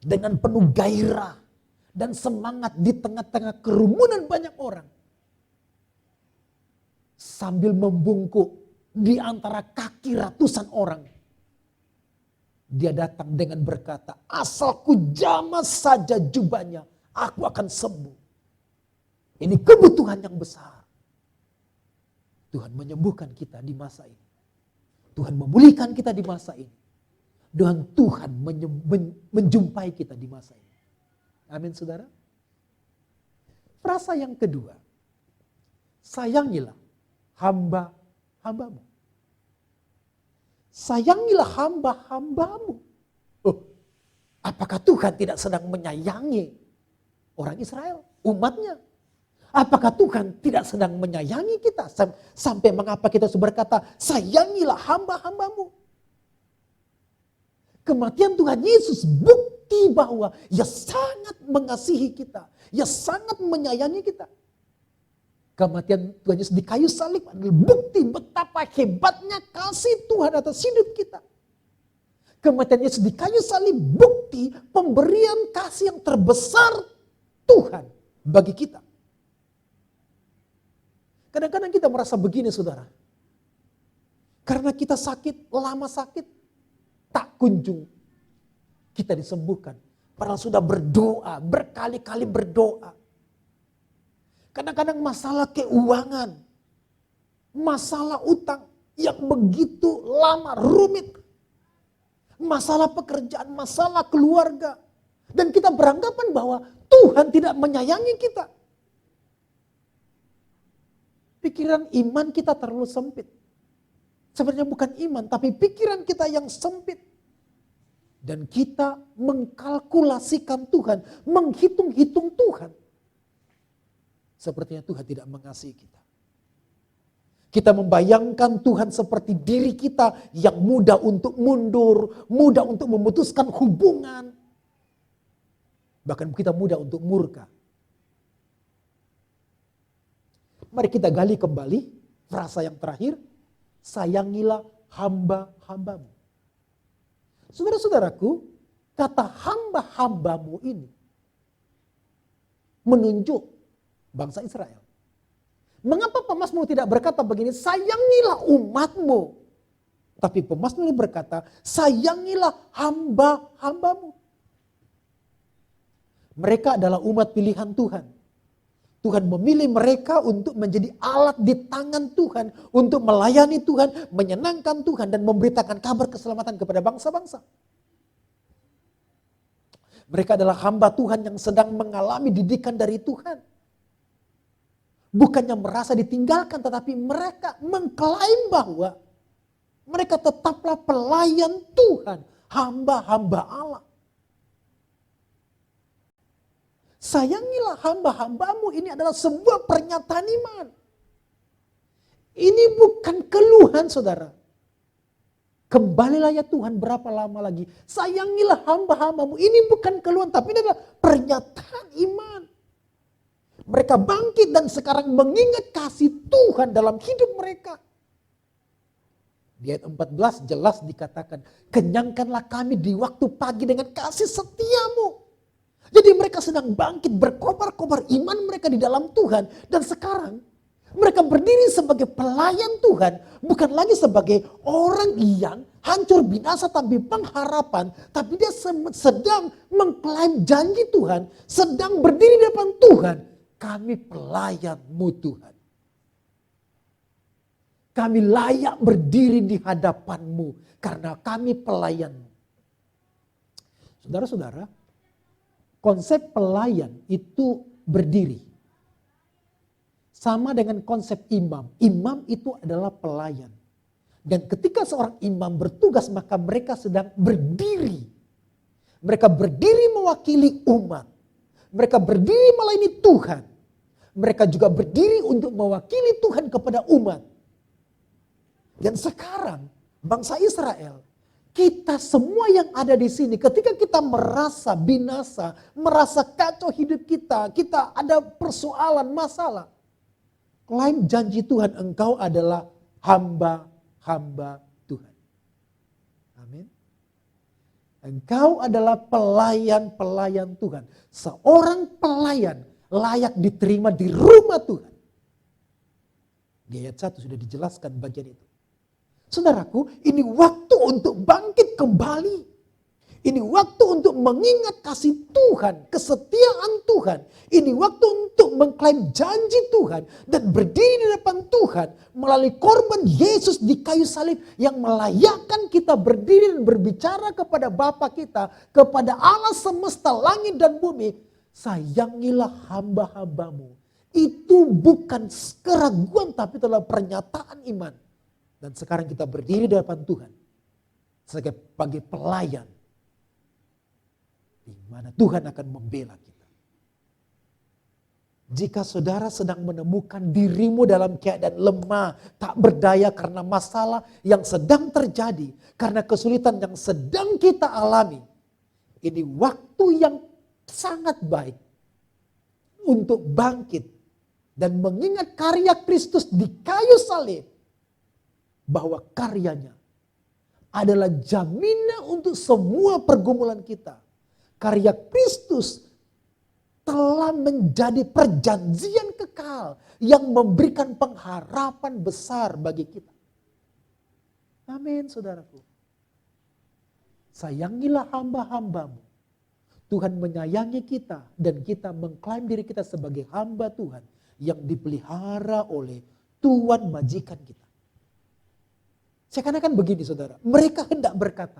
Dengan penuh gairah dan semangat di tengah-tengah kerumunan banyak orang. Sambil membungkuk di antara kaki ratusan orang. Dia datang dengan berkata, asal ku jamah saja jubahnya, aku akan sembuh. Ini kebutuhan yang besar. Tuhan menyembuhkan kita di masa ini. Tuhan memulihkan kita di masa ini. Dan Tuhan menjumpai kita di masa ini. Amin saudara. Frasa yang kedua. Sayangilah hamba-hambamu. Sayangilah hamba-hambamu. Oh, apakah Tuhan tidak sedang menyayangi orang Israel, umatnya? Apakah Tuhan tidak sedang menyayangi kita? Sampai mengapa kita harus berkata, sayangilah hamba-hambamu. Kematian Tuhan Yesus bukti bahwa Ia sangat mengasihi kita. Ia sangat menyayangi kita. Kematian Tuhan Yesus di kayu salib adalah bukti betapa hebatnya kasih Tuhan atas hidup kita. Kematian Yesus di kayu salib bukti pemberian kasih yang terbesar Tuhan bagi kita. Kadang-kadang kita merasa begini saudara. Karena kita sakit, lama sakit, tak kunjung kita disembuhkan. Padahal sudah berdoa, berkali-kali berdoa. Kadang-kadang masalah keuangan, masalah utang yang begitu lama, rumit. Masalah pekerjaan, masalah keluarga. Dan kita beranggapan bahwa Tuhan tidak menyayangi kita. Pikiran iman kita terlalu sempit. Sebenarnya bukan iman, tapi pikiran kita yang sempit. Dan kita mengkalkulasikan Tuhan, menghitung-hitung Tuhan. Sepertinya Tuhan tidak mengasihi kita. Kita membayangkan Tuhan seperti diri kita yang mudah untuk mundur, mudah untuk memutuskan hubungan. Bahkan kita mudah untuk murka. Mari kita gali kembali frasa yang terakhir. Sayangilah hamba-hambamu. Saudara-saudaraku, kata hamba-hambamu ini menunjuk bangsa Israel. Mengapa pemazmur tidak berkata begini, sayangilah umatmu. Tapi pemazmur berkata, sayangilah hamba-hambamu. Mereka adalah umat pilihan Tuhan. Tuhan memilih mereka untuk menjadi alat di tangan Tuhan. Untuk melayani Tuhan, menyenangkan Tuhan dan memberitakan kabar keselamatan kepada bangsa-bangsa. Mereka adalah hamba Tuhan yang sedang mengalami didikan dari Tuhan. Bukannya merasa ditinggalkan, tetapi mereka mengklaim bahwa mereka tetaplah pelayan Tuhan, hamba-hamba Allah. Sayangilah hamba-hambamu, ini adalah sebuah pernyataan iman. Ini bukan keluhan saudara. Kembalilah ya Tuhan, berapa lama lagi. Sayangilah hamba-hambamu, ini bukan keluhan, tapi ini adalah pernyataan iman. Mereka bangkit dan sekarang mengingat kasih Tuhan dalam hidup mereka. Di ayat 14 jelas dikatakan, kenyangkanlah kami di waktu pagi dengan kasih setiamu. Jadi mereka sedang bangkit, berkobar-kobar iman mereka di dalam Tuhan. Dan sekarang Mereka berdiri sebagai pelayan Tuhan, bukan lagi sebagai orang yang hancur binasa tanpa pengharapan, tapi dia sedang mengklaim janji Tuhan, sedang berdiri di depan Tuhan. Kami pelayan-Mu Tuhan. Kami layak berdiri di hadapan-Mu karena kami pelayan-Mu. Saudara-saudara, konsep pelayan itu berdiri. Sama dengan konsep imam. Imam itu adalah pelayan. Dan ketika seorang imam bertugas, maka mereka sedang berdiri. Mereka berdiri mewakili umat. Mereka berdiri melayani Tuhan. Mereka juga berdiri untuk mewakili Tuhan kepada umat. Dan sekarang bangsa Israel, kita semua yang ada di sini, ketika kita merasa binasa, merasa kacau hidup kita, kita ada persoalan, masalah. Klaim janji Tuhan, engkau adalah hamba-hamba Tuhan. Amin. Engkau adalah pelayan-pelayan Tuhan. Seorang pelayan layak diterima di rumah Tuhan. Di ayat 1 sudah dijelaskan bagian itu. Saudaraku, ini waktu untuk bangkit kembali. Ini waktu untuk mengingat kasih Tuhan, kesetiaan Tuhan. Ini waktu untuk mengklaim janji Tuhan dan berdiri di depan Tuhan melalui korban Yesus di kayu salib yang melayakkan kita berdiri dan berbicara kepada Bapa kita, kepada Allah semesta langit dan bumi. Sayangilah hamba-hambamu. Itu bukan keraguan, tapi adalah pernyataan iman. Dan sekarang kita berdiri di depan Tuhan sebagai pelayan, di mana Tuhan akan membela kita. Jika saudara sedang menemukan dirimu dalam keadaan lemah, tak berdaya karena masalah yang sedang terjadi, karena kesulitan yang sedang kita alami, ini waktu yang sangat baik untuk bangkit dan mengingat karya Kristus di kayu salib, bahwa karyanya adalah jaminan untuk semua pergumulan kita. Karya Kristus telah menjadi perjanjian kekal yang memberikan pengharapan besar bagi kita. Amin, saudaraku. Sayangilah hamba-hambamu. Tuhan menyayangi kita dan kita mengklaim diri kita sebagai hamba Tuhan yang dipelihara oleh Tuhan majikan kita. Seakan-akan begini saudara, mereka hendak berkata,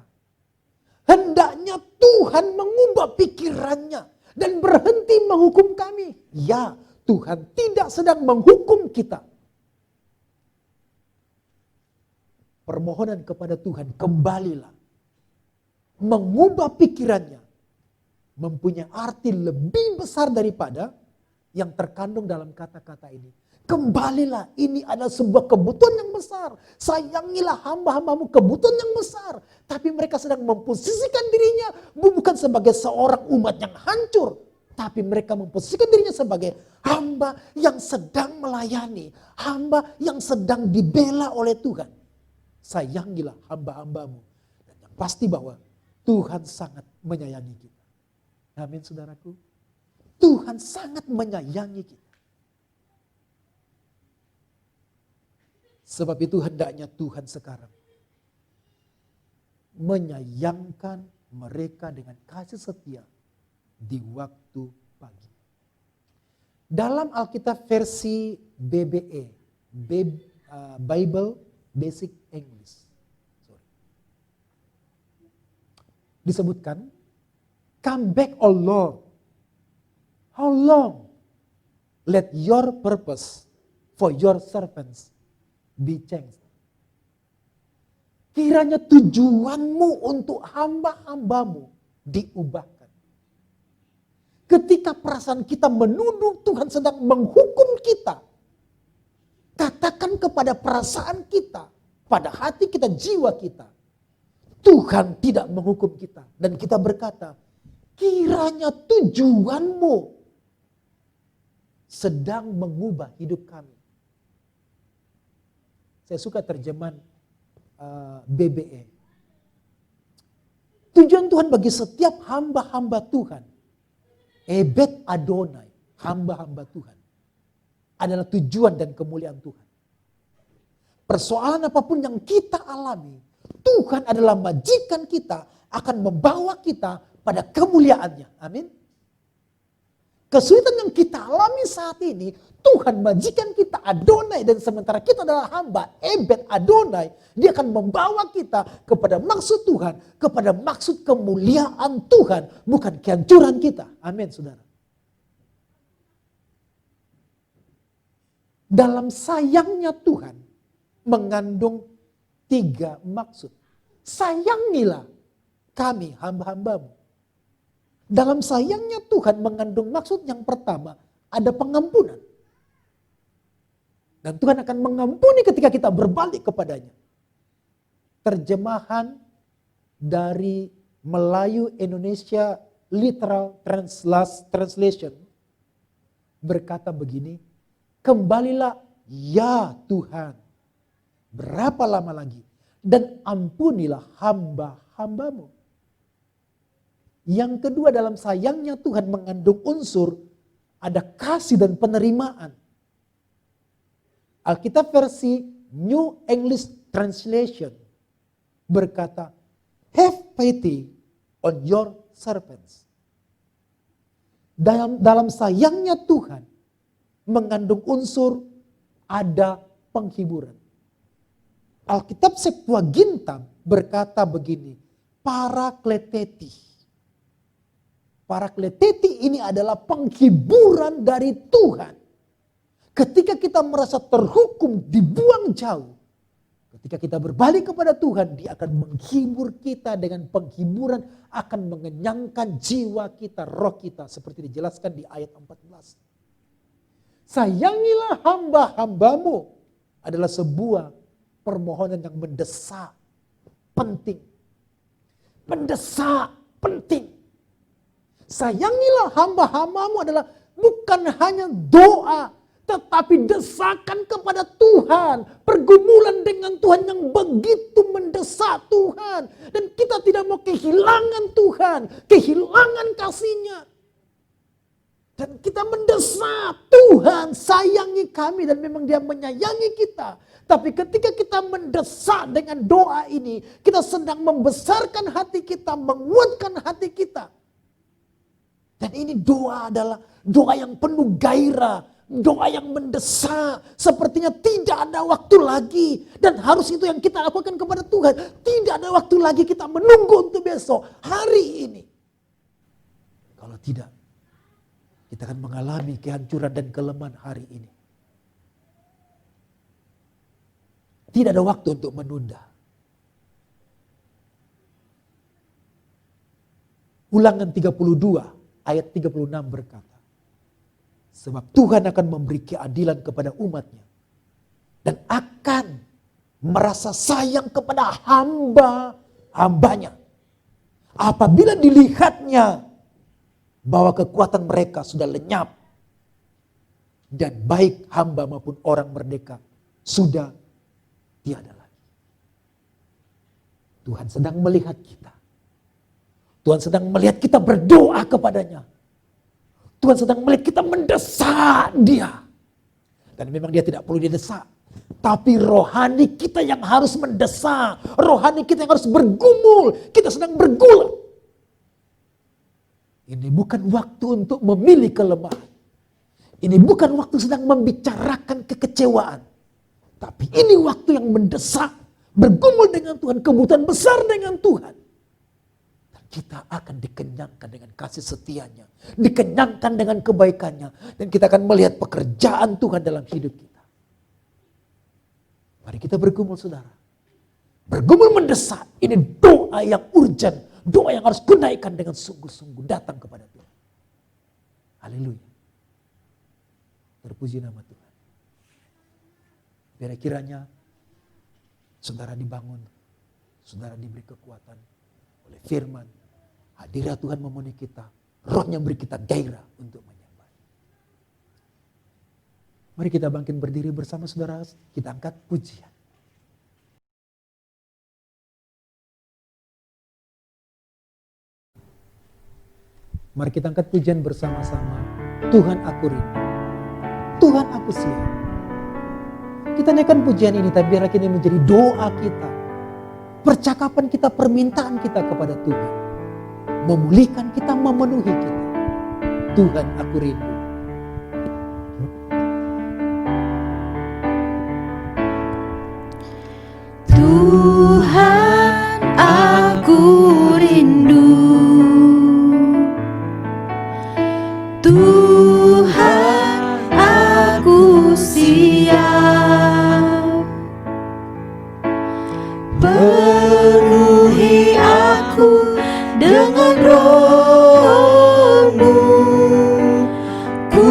hendaknya Tuhan mengubah pikirannya dan berhenti menghukum kami. Ya, Tuhan tidak sedang menghukum kita. Permohonan kepada Tuhan, kembalilah. Mengubah pikirannya mempunyai arti lebih besar daripada yang terkandung dalam kata-kata ini. Kembalilah, ini adalah sebuah kebutuhan yang besar. Sayangilah hamba-hambamu, kebutuhan yang besar. Tapi mereka sedang memposisikan dirinya bukan sebagai seorang umat yang hancur. Tapi mereka memposisikan dirinya sebagai hamba yang sedang melayani. Hamba yang sedang dibela oleh Tuhan. Sayangilah hamba-hambamu. Dan yang pasti bahwa Tuhan sangat menyayangi kita. Amin saudaraku. Tuhan sangat menyayangi kita. Sebab itu hendaknya Tuhan sekarang menyayangkan mereka dengan kasih setia di waktu pagi. Dalam Alkitab versi BBE, Bible Basic English, disebutkan, come back, O Lord. How long? Let your purpose for your servants be changed. Kiranya tujuanmu untuk hamba-hambamu diubahkan. Ketika perasaan kita menuduh Tuhan sedang menghukum kita, katakan kepada perasaan kita, pada hati kita, jiwa kita, Tuhan tidak menghukum kita. Dan kita berkata, kiranya tujuanmu sedang mengubah hidup kami. Saya suka terjemahan BBE. Tujuan Tuhan bagi setiap hamba-hamba Tuhan. Ebed Adonai, hamba-hamba Tuhan. adalah tujuan dan kemuliaan Tuhan. Persoalan apapun yang kita alami, Tuhan adalah majikan kita, akan membawa kita pada kemuliaannya. Amin. Kesulitan yang kita alami saat ini, Tuhan majikan kita Adonai, dan sementara kita adalah hamba, Ebed Adonai, dia akan membawa kita kepada maksud Tuhan, kepada maksud kemuliaan Tuhan, bukan kehancuran kita. Amin, saudara. Dalam sayangnya Tuhan mengandung 3 maksud. Sayangilah kami hamba-hambamu. Dalam sayangnya Tuhan mengandung maksud yang pertama, ada pengampunan. Dan Tuhan akan mengampuni ketika kita berbalik kepadanya. Terjemahan dari Melayu Indonesia Literal Translation berkata begini, kembalilah ya Tuhan, berapa lama lagi, dan ampunilah hamba-hambamu. Yang kedua, dalam sayangnya Tuhan mengandung unsur ada kasih dan penerimaan. Alkitab versi New English Translation berkata, have pity on your servants. Dalam sayangnya Tuhan mengandung unsur ada penghiburan. Alkitab Septuaginta berkata begini, parakleteti. Parakleteti ini adalah penghiburan dari Tuhan. Ketika kita merasa terhukum, dibuang jauh. Ketika kita berbalik kepada Tuhan, dia akan menghibur kita dengan penghiburan, akan mengenyangkan jiwa kita, roh kita. Seperti dijelaskan di ayat 14. Sayangilah hamba-hambamu adalah sebuah permohonan yang mendesak, penting. Mendesak, penting. Sayangilah hamba-hambamu adalah bukan hanya doa, tetapi desakan kepada Tuhan. Pergumulan dengan Tuhan yang begitu mendesak Tuhan. Dan kita tidak mau kehilangan Tuhan, kehilangan kasih-Nya. Dan kita mendesak, Tuhan sayangi kami, dan memang Dia menyayangi kita. Tapi ketika kita mendesak dengan doa ini, kita sedang membesarkan hati kita, menguatkan hati kita. Dan ini doa adalah doa yang penuh gairah, doa yang mendesak. Sepertinya tidak ada waktu lagi. Dan harus itu yang kita lakukan kepada Tuhan. Tidak ada waktu lagi kita menunggu untuk besok, hari ini. Kalau tidak, kita akan mengalami kehancuran dan kelemahan hari ini. Tidak ada waktu untuk menunda. Ulangan 32 ayat 36 berkata, sebab Tuhan akan memberi keadilan kepada umatnya dan akan merasa sayang kepada hamba-hambanya. Apabila dilihatnya bahwa kekuatan mereka sudah lenyap dan baik hamba maupun orang merdeka sudah tiada lagi. Tuhan sedang melihat kita. Tuhan sedang melihat kita berdoa kepadanya. Tuhan sedang melihat kita mendesak Dia. Dan memang Dia tidak perlu didesak. Tapi rohani kita yang harus mendesak. Rohani kita yang harus bergumul. Kita sedang bergulak. Ini bukan waktu untuk memilih kelemahan. Ini bukan waktu sedang membicarakan kekecewaan. Tapi ini waktu yang mendesak. Bergumul dengan Tuhan. Kebutuhan besar dengan Tuhan. Kita akan dikenyangkan dengan kasih setianya. Dikenyangkan dengan kebaikannya. Dan kita akan melihat pekerjaan Tuhan dalam hidup kita. Mari kita bergumul saudara. Bergumul mendesak. Ini doa yang urgent. Doa yang harus kunaikan dengan sungguh-sungguh. Datang kepada Tuhan. Haleluya. Terpuji nama Tuhan. Biar kiranya saudara dibangun. Saudara diberi kekuatan oleh firman. Hadirat Tuhan memenuhi kita. Rohnya beri kita gairah untuk menyembah. Mari kita bangkit berdiri bersama saudara. Kita angkat pujian. Mari kita angkat pujian bersama-sama. Tuhan aku rindu. Tuhan aku siap. Kita naikkan pujian ini, tapi biarlah ini menjadi doa kita. Percakapan kita, permintaan kita kepada Tuhan. Memulihkan kita, memenuhi kita. Tuhan, aku rindu. Tuhan, aku rindu. Tuhan, aku siap. Penuhi aku dengan Roh-Mu. Ku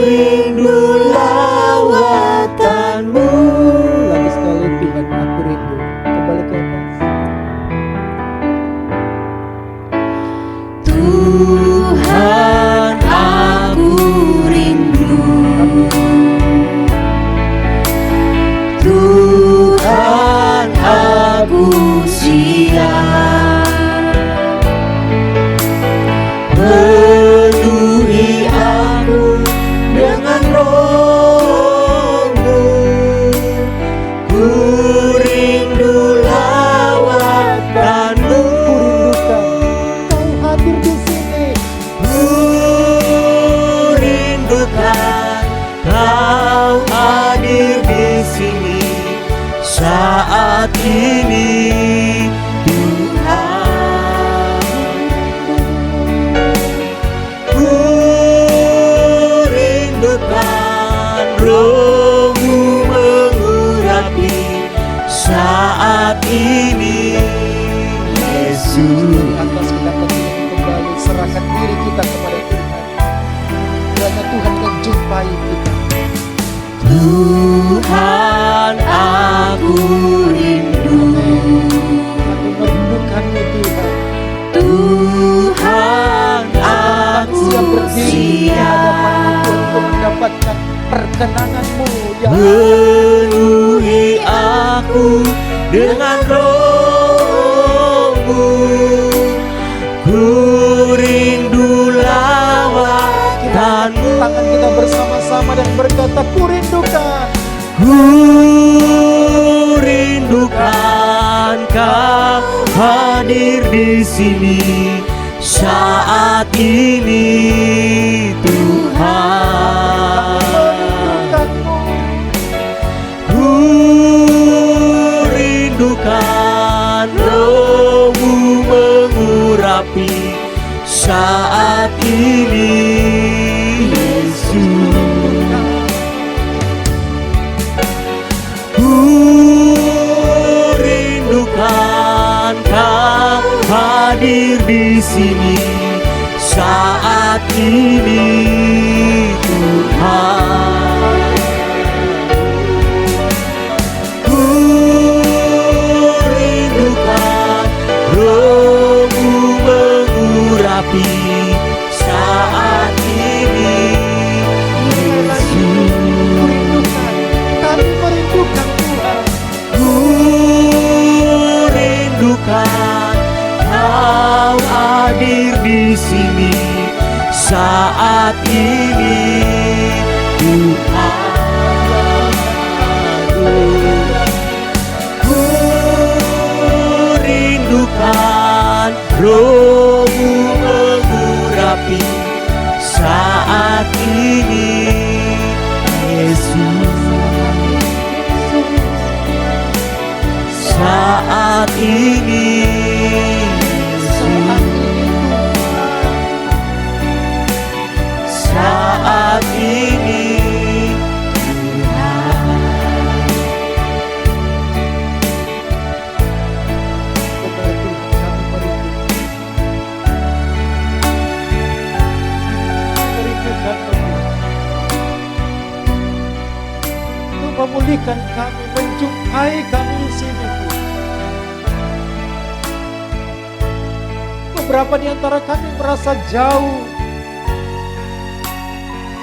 rindu lawatan-Mu. Lagi sekali, Tuhan, aku rindu. Kembali ke atas. Tuhan, aku rindu. Tuhan, aku siap. Penuhi aku dengan Roh-Mu. Ku rindu lawatan-Mu. Kau hadir di sini. Ku rindukan Kau hadir di sini saat ini, Tuhan. Ku rindukan Roh-Mu mengurapi saat ini, Yesus. Atas kita kembali serahkan diri kita kepada Tuhan. Kiranya Tuhan menjumpai kita. Tuhan, aku rindu. Aku merindukan-Mu, Tuhan. Tuhan, aku Siap berdiri di hadapan-Mu, siap. Tuhan, untuk mendapatkan perkenan-Mu, ya Allah. Penuhi aku dengan Roh-Mu. Ku rindu lawatan-Mu. Tangan kita bersama-sama dan berkata, ku rindukan. Ku rindukan Kau hadir di sini saat ini, Tuhan. Merindukan-Mu. Ku rindukan Roh-Mu mengurapi saat ini, Yesus. Ku rindukan Kau hadir di sini saat ini, Tuhan. Ku rindukan Roh-Mu mengurapi saat ini, Yesus. Kami merindukan Tuhan. Ku rindukan Kau hadir di sini saat ini, Tuhan. Ku rindukan Roh-Mu mengurapi saat ini, Yesus. Saat ini, saat ini, Tuhan. Untuk memulihkan kami, menjumpai kami di sini, Tuhan. Beberapa di antara kami merasa jauh.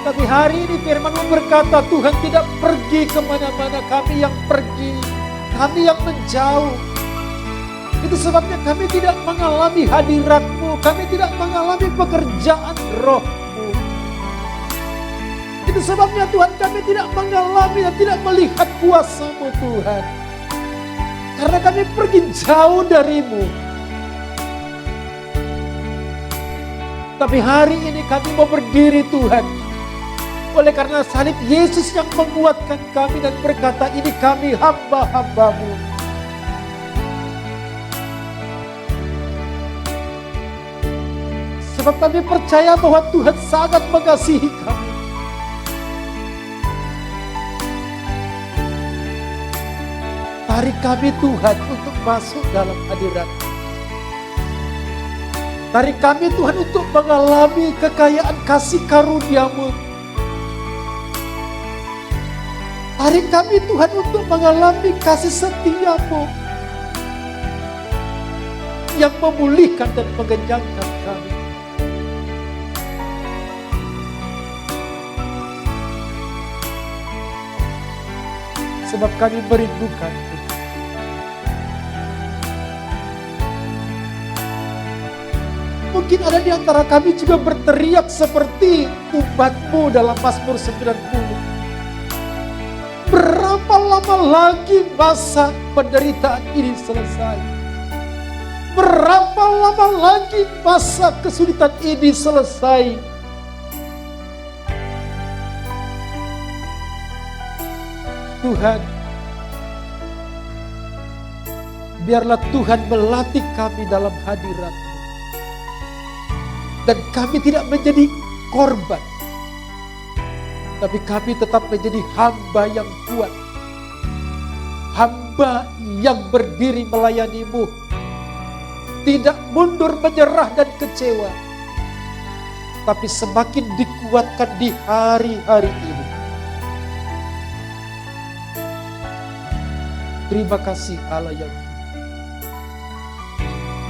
Tapi hari ini firman-Mu berkata, Tuhan tidak pergi kemana-mana, kami yang pergi, kami yang menjauh. Itu sebabnya kami tidak mengalami hadirat-Mu, kami tidak mengalami pekerjaan Roh-Mu. Itu sebabnya Tuhan kami tidak mengalami dan tidak melihat kuasa-Mu Tuhan. Karena kami pergi jauh dari-Mu. Tapi hari ini kami mau berdiri Tuhan. Oleh karena salib Yesus yang menguatkan kami dan berkata, ini kami hamba-hamba-Mu. Sebab kami percaya bahwa Tuhan sangat mengasihi kami. Tarik kami Tuhan untuk masuk dalam hadirat. Tarik kami Tuhan untuk mengalami kekayaan kasih karunia-Mu. Tarik kami Tuhan untuk mengalami kasih setia-Mu yang memulihkan dan mengenyangkan kami. Sebab kami merindukan. Mungkin ada di antara kami juga berteriak seperti umat-Mu dalam Mazmur 90. Berapa lama lagi masa penderitaan ini selesai? Berapa lama lagi masa kesulitan ini selesai? Tuhan, biarlah Tuhan melatih kami dalam hadirat-Mu. Dan kami tidak menjadi korban, tapi kami tetap menjadi hamba yang kuat. Hamba yang berdiri melayani-Mu. Tidak mundur, menyerah dan kecewa. Tapi semakin dikuatkan di hari-hari ini. Terima kasih Allah yang hidup.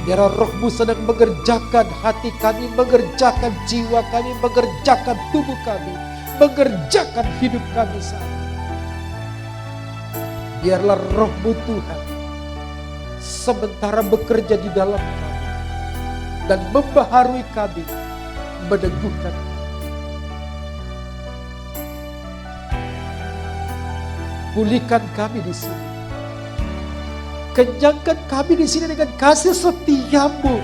Biarlah Roh-Mu sedang mengerjakan hati kami, mengerjakan jiwa kami, mengerjakan tubuh kami, mengerjakan hidup kami saat ini. Biarlah Roh-Mu Tuhan sementara bekerja di dalam kami dan membaharui kami, meneguhkan kami. Pulihkan kami di sini. Kenyangkan kami di sini dengan kasih setia-Mu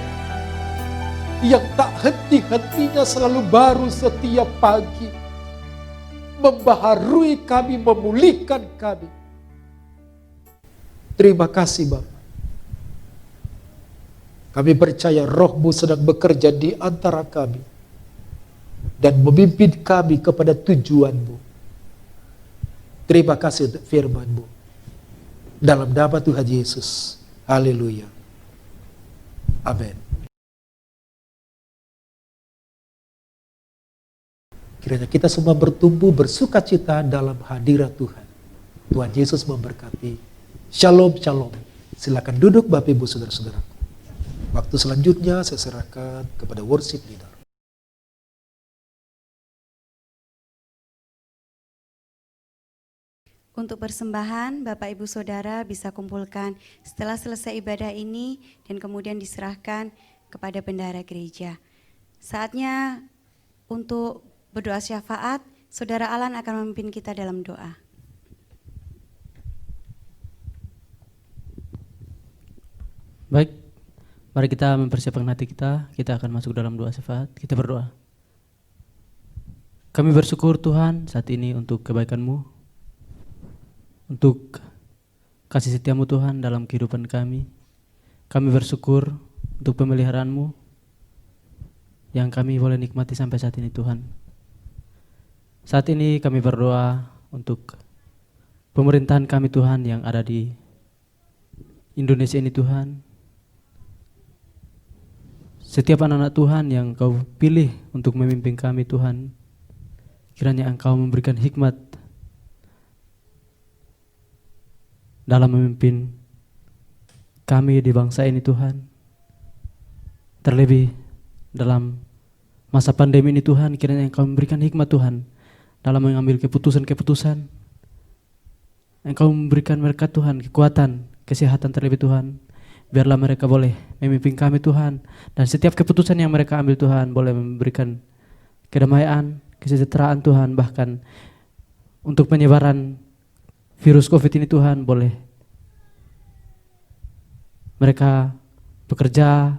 yang tak henti-hentinya, selalu baru setiap pagi, membaharui kami, memulihkan kami. Terima kasih Bapa. Kami percaya Roh-Mu sedang bekerja di antara kami dan memimpin kami kepada tujuan-Mu. Terima kasih untuk firman-Mu. Dalam nama Tuhan Yesus. Haleluya. Amin. Kiranya kita semua bertumbuh bersukacita dalam hadirat Tuhan. Tuhan Yesus memberkati. Shalom, shalom. Silakan duduk Bapak Ibu Saudara-saudaraku. Waktu selanjutnya saya serahkan kepada worship leader. Untuk persembahan, Bapak Ibu Saudara bisa kumpulkan setelah selesai ibadah ini dan kemudian diserahkan kepada bendahara gereja. Saatnya untuk berdoa syafaat, Saudara Alan akan memimpin kita dalam doa. Baik, mari kita mempersiapkan hati kita akan masuk dalam doa syafaat. Kita berdoa. Kami bersyukur Tuhan saat ini untuk kebaikan-Mu, untuk kasih setia-Mu Tuhan dalam kehidupan kami. Kami bersyukur untuk pemeliharaan-Mu yang kami boleh nikmati sampai saat ini Tuhan. Saat ini kami berdoa untuk pemerintahan kami Tuhan yang ada di Indonesia ini Tuhan. Setiap anak-anak Tuhan yang Kau pilih untuk memimpin kami Tuhan, kiranya Engkau memberikan hikmat dalam memimpin kami di bangsa ini Tuhan. Terlebih dalam masa pandemi ini Tuhan, kiranya Engkau memberikan hikmat Tuhan dalam mengambil keputusan-keputusan. Engkau memberikan mereka Tuhan kekuatan, kesehatan terlebih Tuhan. Biarlah mereka boleh memimpin kami Tuhan, dan setiap keputusan yang mereka ambil Tuhan boleh memberikan kedamaian, kesejahteraan Tuhan, bahkan untuk penyebaran virus COVID ini Tuhan, boleh mereka bekerja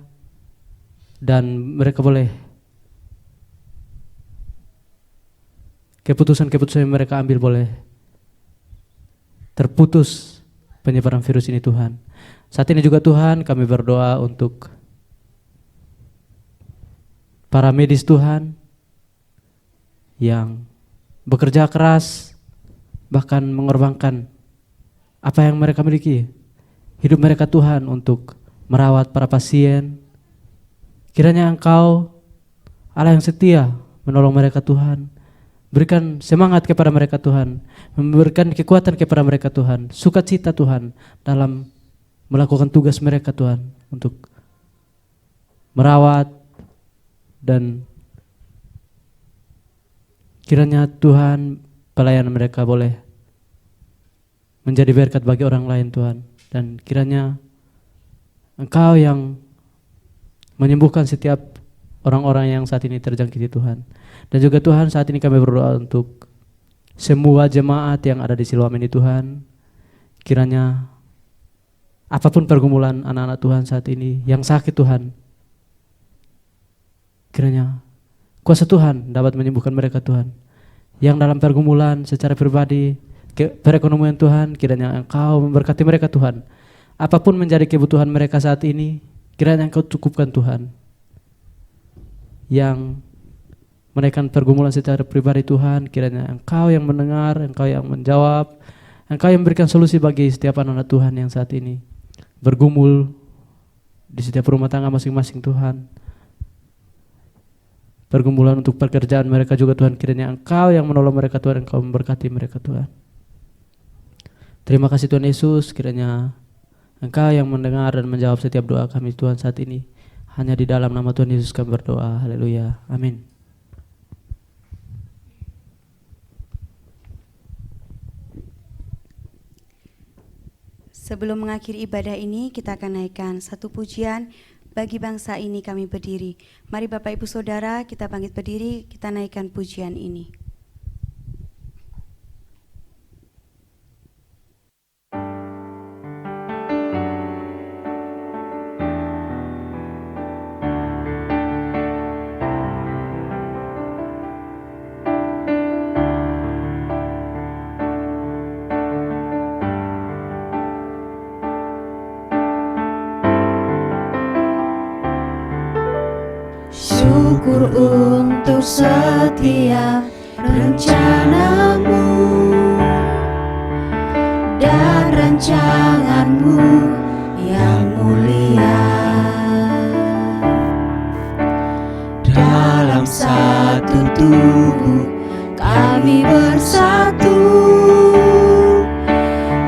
dan mereka boleh keputusan-keputusan yang mereka ambil boleh terputus penyebaran virus ini Tuhan. Saat ini juga Tuhan kami berdoa untuk para medis Tuhan yang bekerja keras, bahkan mengorbankan apa yang mereka miliki, hidup mereka Tuhan, untuk merawat para pasien. Kiranya Engkau, Allah yang setia, menolong mereka Tuhan. Berikan semangat kepada mereka Tuhan, memberikan kekuatan kepada mereka Tuhan, sukacita Tuhan dalam melakukan tugas mereka Tuhan untuk merawat, dan kiranya Tuhan pelayanan mereka boleh menjadi berkat bagi orang lain Tuhan, dan kiranya Engkau yang menyembuhkan setiap orang-orang yang saat ini terjangkiti Tuhan. Dan juga Tuhan, saat ini kami berdoa untuk semua jemaat yang ada di Siloam ini Tuhan. Kiranya apapun pergumulan anak-anak Tuhan saat ini yang sakit Tuhan, kiranya kuasa Tuhan dapat menyembuhkan mereka Tuhan. Yang dalam pergumulan secara pribadi, perekonomian Tuhan, kiranya Engkau memberkati mereka Tuhan. Apapun menjadi kebutuhan mereka saat ini, kiranya Engkau cukupkan Tuhan. Yang menaikkan pergumulan secara pribadi Tuhan, kiranya Engkau yang mendengar, Engkau yang menjawab, Engkau yang memberikan solusi bagi setiap anak-anak Tuhan yang saat ini bergumul di setiap rumah tangga masing-masing Tuhan. Pergumulan untuk pekerjaan mereka juga Tuhan, kiranya Engkau yang menolong mereka Tuhan, Engkau memberkati mereka Tuhan. Terima kasih Tuhan Yesus, kiranya Engkau yang mendengar dan menjawab setiap doa kami Tuhan saat ini. Hanya di dalam nama Tuhan Yesus kami berdoa. Haleluya. Amin. Sebelum mengakhiri ibadah ini, kita akan naikkan satu pujian, bagi bangsa ini kami berdiri. Mari Bapak Ibu Saudara, kita bangkit berdiri, kita naikkan pujian ini. Syukur untuk setiap rencanamu dan rancanganmu yang mulia. Dalam satu tubuh kami bersatu,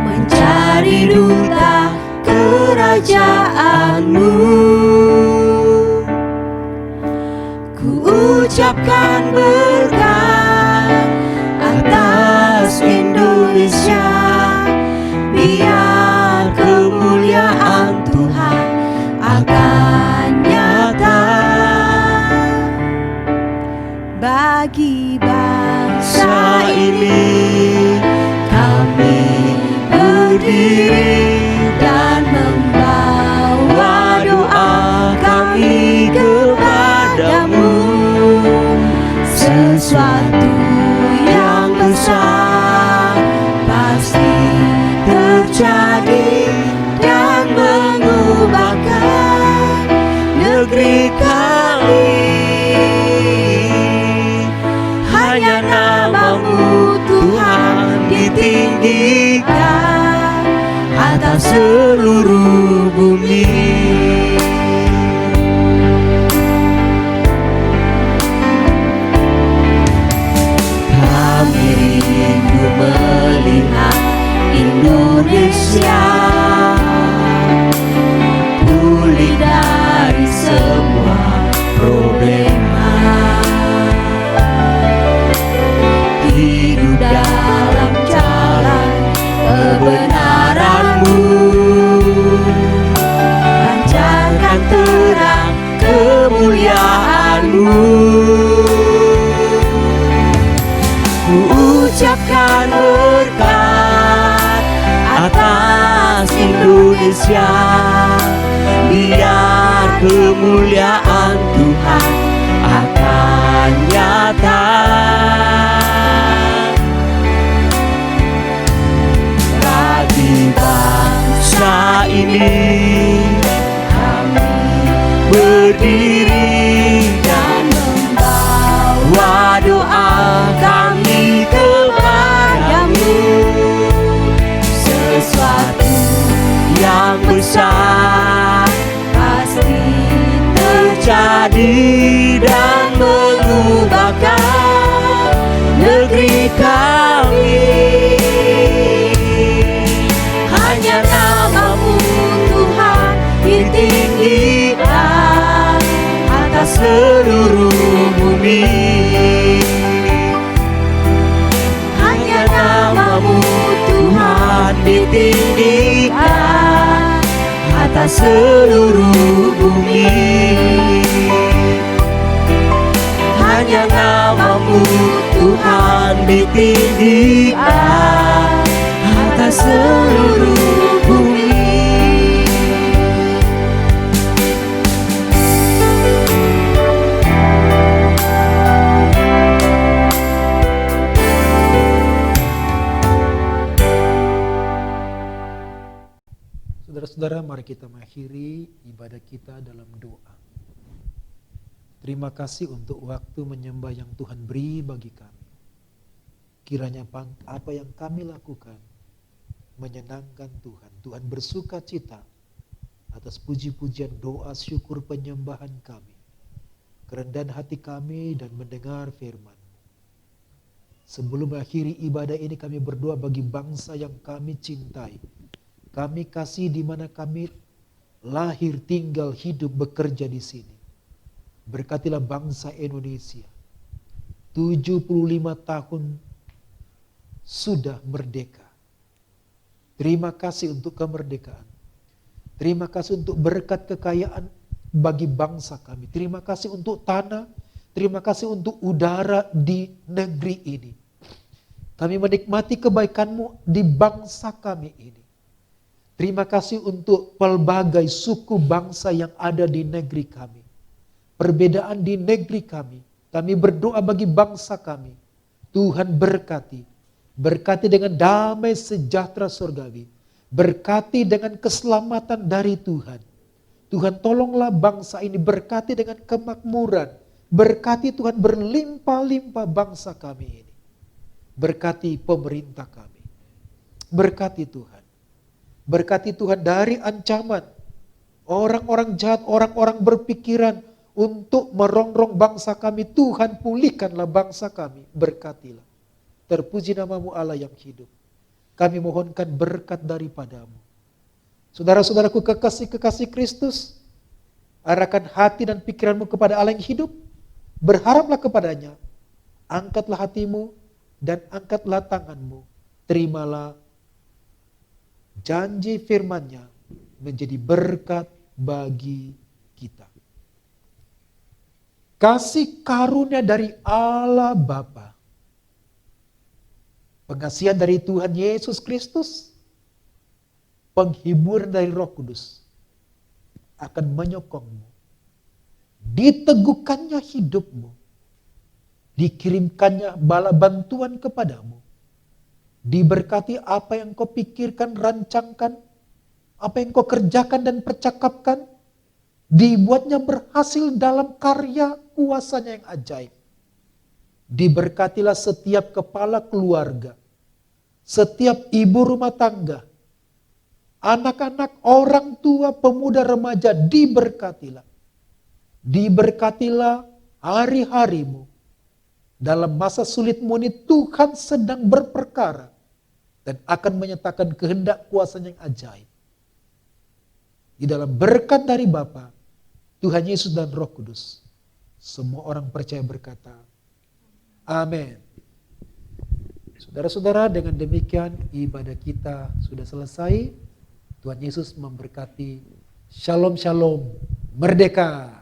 mencari duta kerajaanmu. Ucapkan berkat atas Indonesia, biar kemuliaan Tuhan akan nyata bagi bangsa ini. Kami berdiri dan membawa doa kami kepadamu. Sesuatu yang besar pasti terjadi dan mengubahkan negeri kami. Hanya namamu Tuhan ditinggikan atas seluruh bumi. Melihat Indonesia pulih dari semua problema, hidup dalam jalan kebenaranmu. Indonesia, biar kemuliaan Tuhan akan nyata. Bagi bangsa ini kami berdiri dan membawa doa kami kepadamu. Sesuatu yang besar pasti terjadi dan mengubahkan negeri kami. Hanya nama-Mu Tuhan ditinggikan atas seluruh bumi. Hanya nama-Mu Tuhan ditinggikan atas seluruh bumi. Hanya nama-Mu Tuhan ditinggikan atas seluruh bumi. Saudara-saudara, mari kita mengakhiri ibadah kita dalam doa. Terima kasih untuk waktu menyembah yang Tuhan beri bagi kami. Kiranya apa yang kami lakukan menyenangkan Tuhan. Tuhan bersuka cita atas puji-pujian, doa, syukur, penyembahan kami. Kerendahan hati kami dan mendengar firman. Sebelum mengakhiri ibadah ini kami berdoa bagi bangsa yang kami cintai. Kami kasih di mana kami lahir, tinggal, hidup, bekerja di sini. Berkatilah bangsa Indonesia. 75 tahun sudah merdeka. Terima kasih untuk kemerdekaan. Terima kasih untuk berkat kekayaan bagi bangsa kami. Terima kasih untuk tanah. Terima kasih untuk udara di negeri ini. Kami menikmati kebaikan-Mu di bangsa kami ini. Terima kasih untuk pelbagai suku bangsa yang ada di negeri kami. Perbedaan di negeri kami. Kami berdoa bagi bangsa kami. Tuhan berkati. Berkati dengan damai sejahtera surgawi. Berkati dengan keselamatan dari Tuhan. Tuhan tolonglah bangsa ini, berkati dengan kemakmuran. Berkati Tuhan, berlimpah-limpah bangsa kami ini. Berkati pemerintah kami. Berkati Tuhan. Berkati Tuhan dari ancaman orang-orang jahat, orang-orang berpikiran untuk merongrong bangsa kami. Tuhan pulihkanlah bangsa kami, berkatilah. Terpuji nama-Mu Allah yang hidup. Kami mohonkan berkat daripada-Mu. Saudara-saudaraku kekasih-kekasih Kristus, arahkan hati dan pikiranmu kepada Allah yang hidup. Berharaplah kepadanya. Angkatlah hatimu dan angkatlah tanganmu. Terimalah janji firman-Nya menjadi berkat bagi kita. Kasih karunia dari Allah Bapa, pengasihan dari Tuhan Yesus Kristus, penghiburan dari Roh Kudus akan menyokongmu. Diteguhkannya hidupmu, dikirimkannya bala bantuan kepadamu. Diberkati apa yang kau pikirkan, rancangkan, apa yang kau kerjakan dan percakapkan, dibuatnya berhasil dalam karya kuasa-Nya yang ajaib. Diberkatilah setiap kepala keluarga, setiap ibu rumah tangga, anak-anak, orang tua, pemuda, remaja, diberkatilah. Diberkatilah hari-harimu. Dalam masa sulitmu ini Tuhan sedang berperkara dan akan menyatakan kehendak kuasa-Nya yang ajaib. Di dalam berkat dari Bapa, Tuhan Yesus dan Roh Kudus, semua orang percaya berkata, amin. Saudara-saudara, dengan demikian ibadah kita sudah selesai. Tuhan Yesus memberkati. Shalom, shalom, merdeka.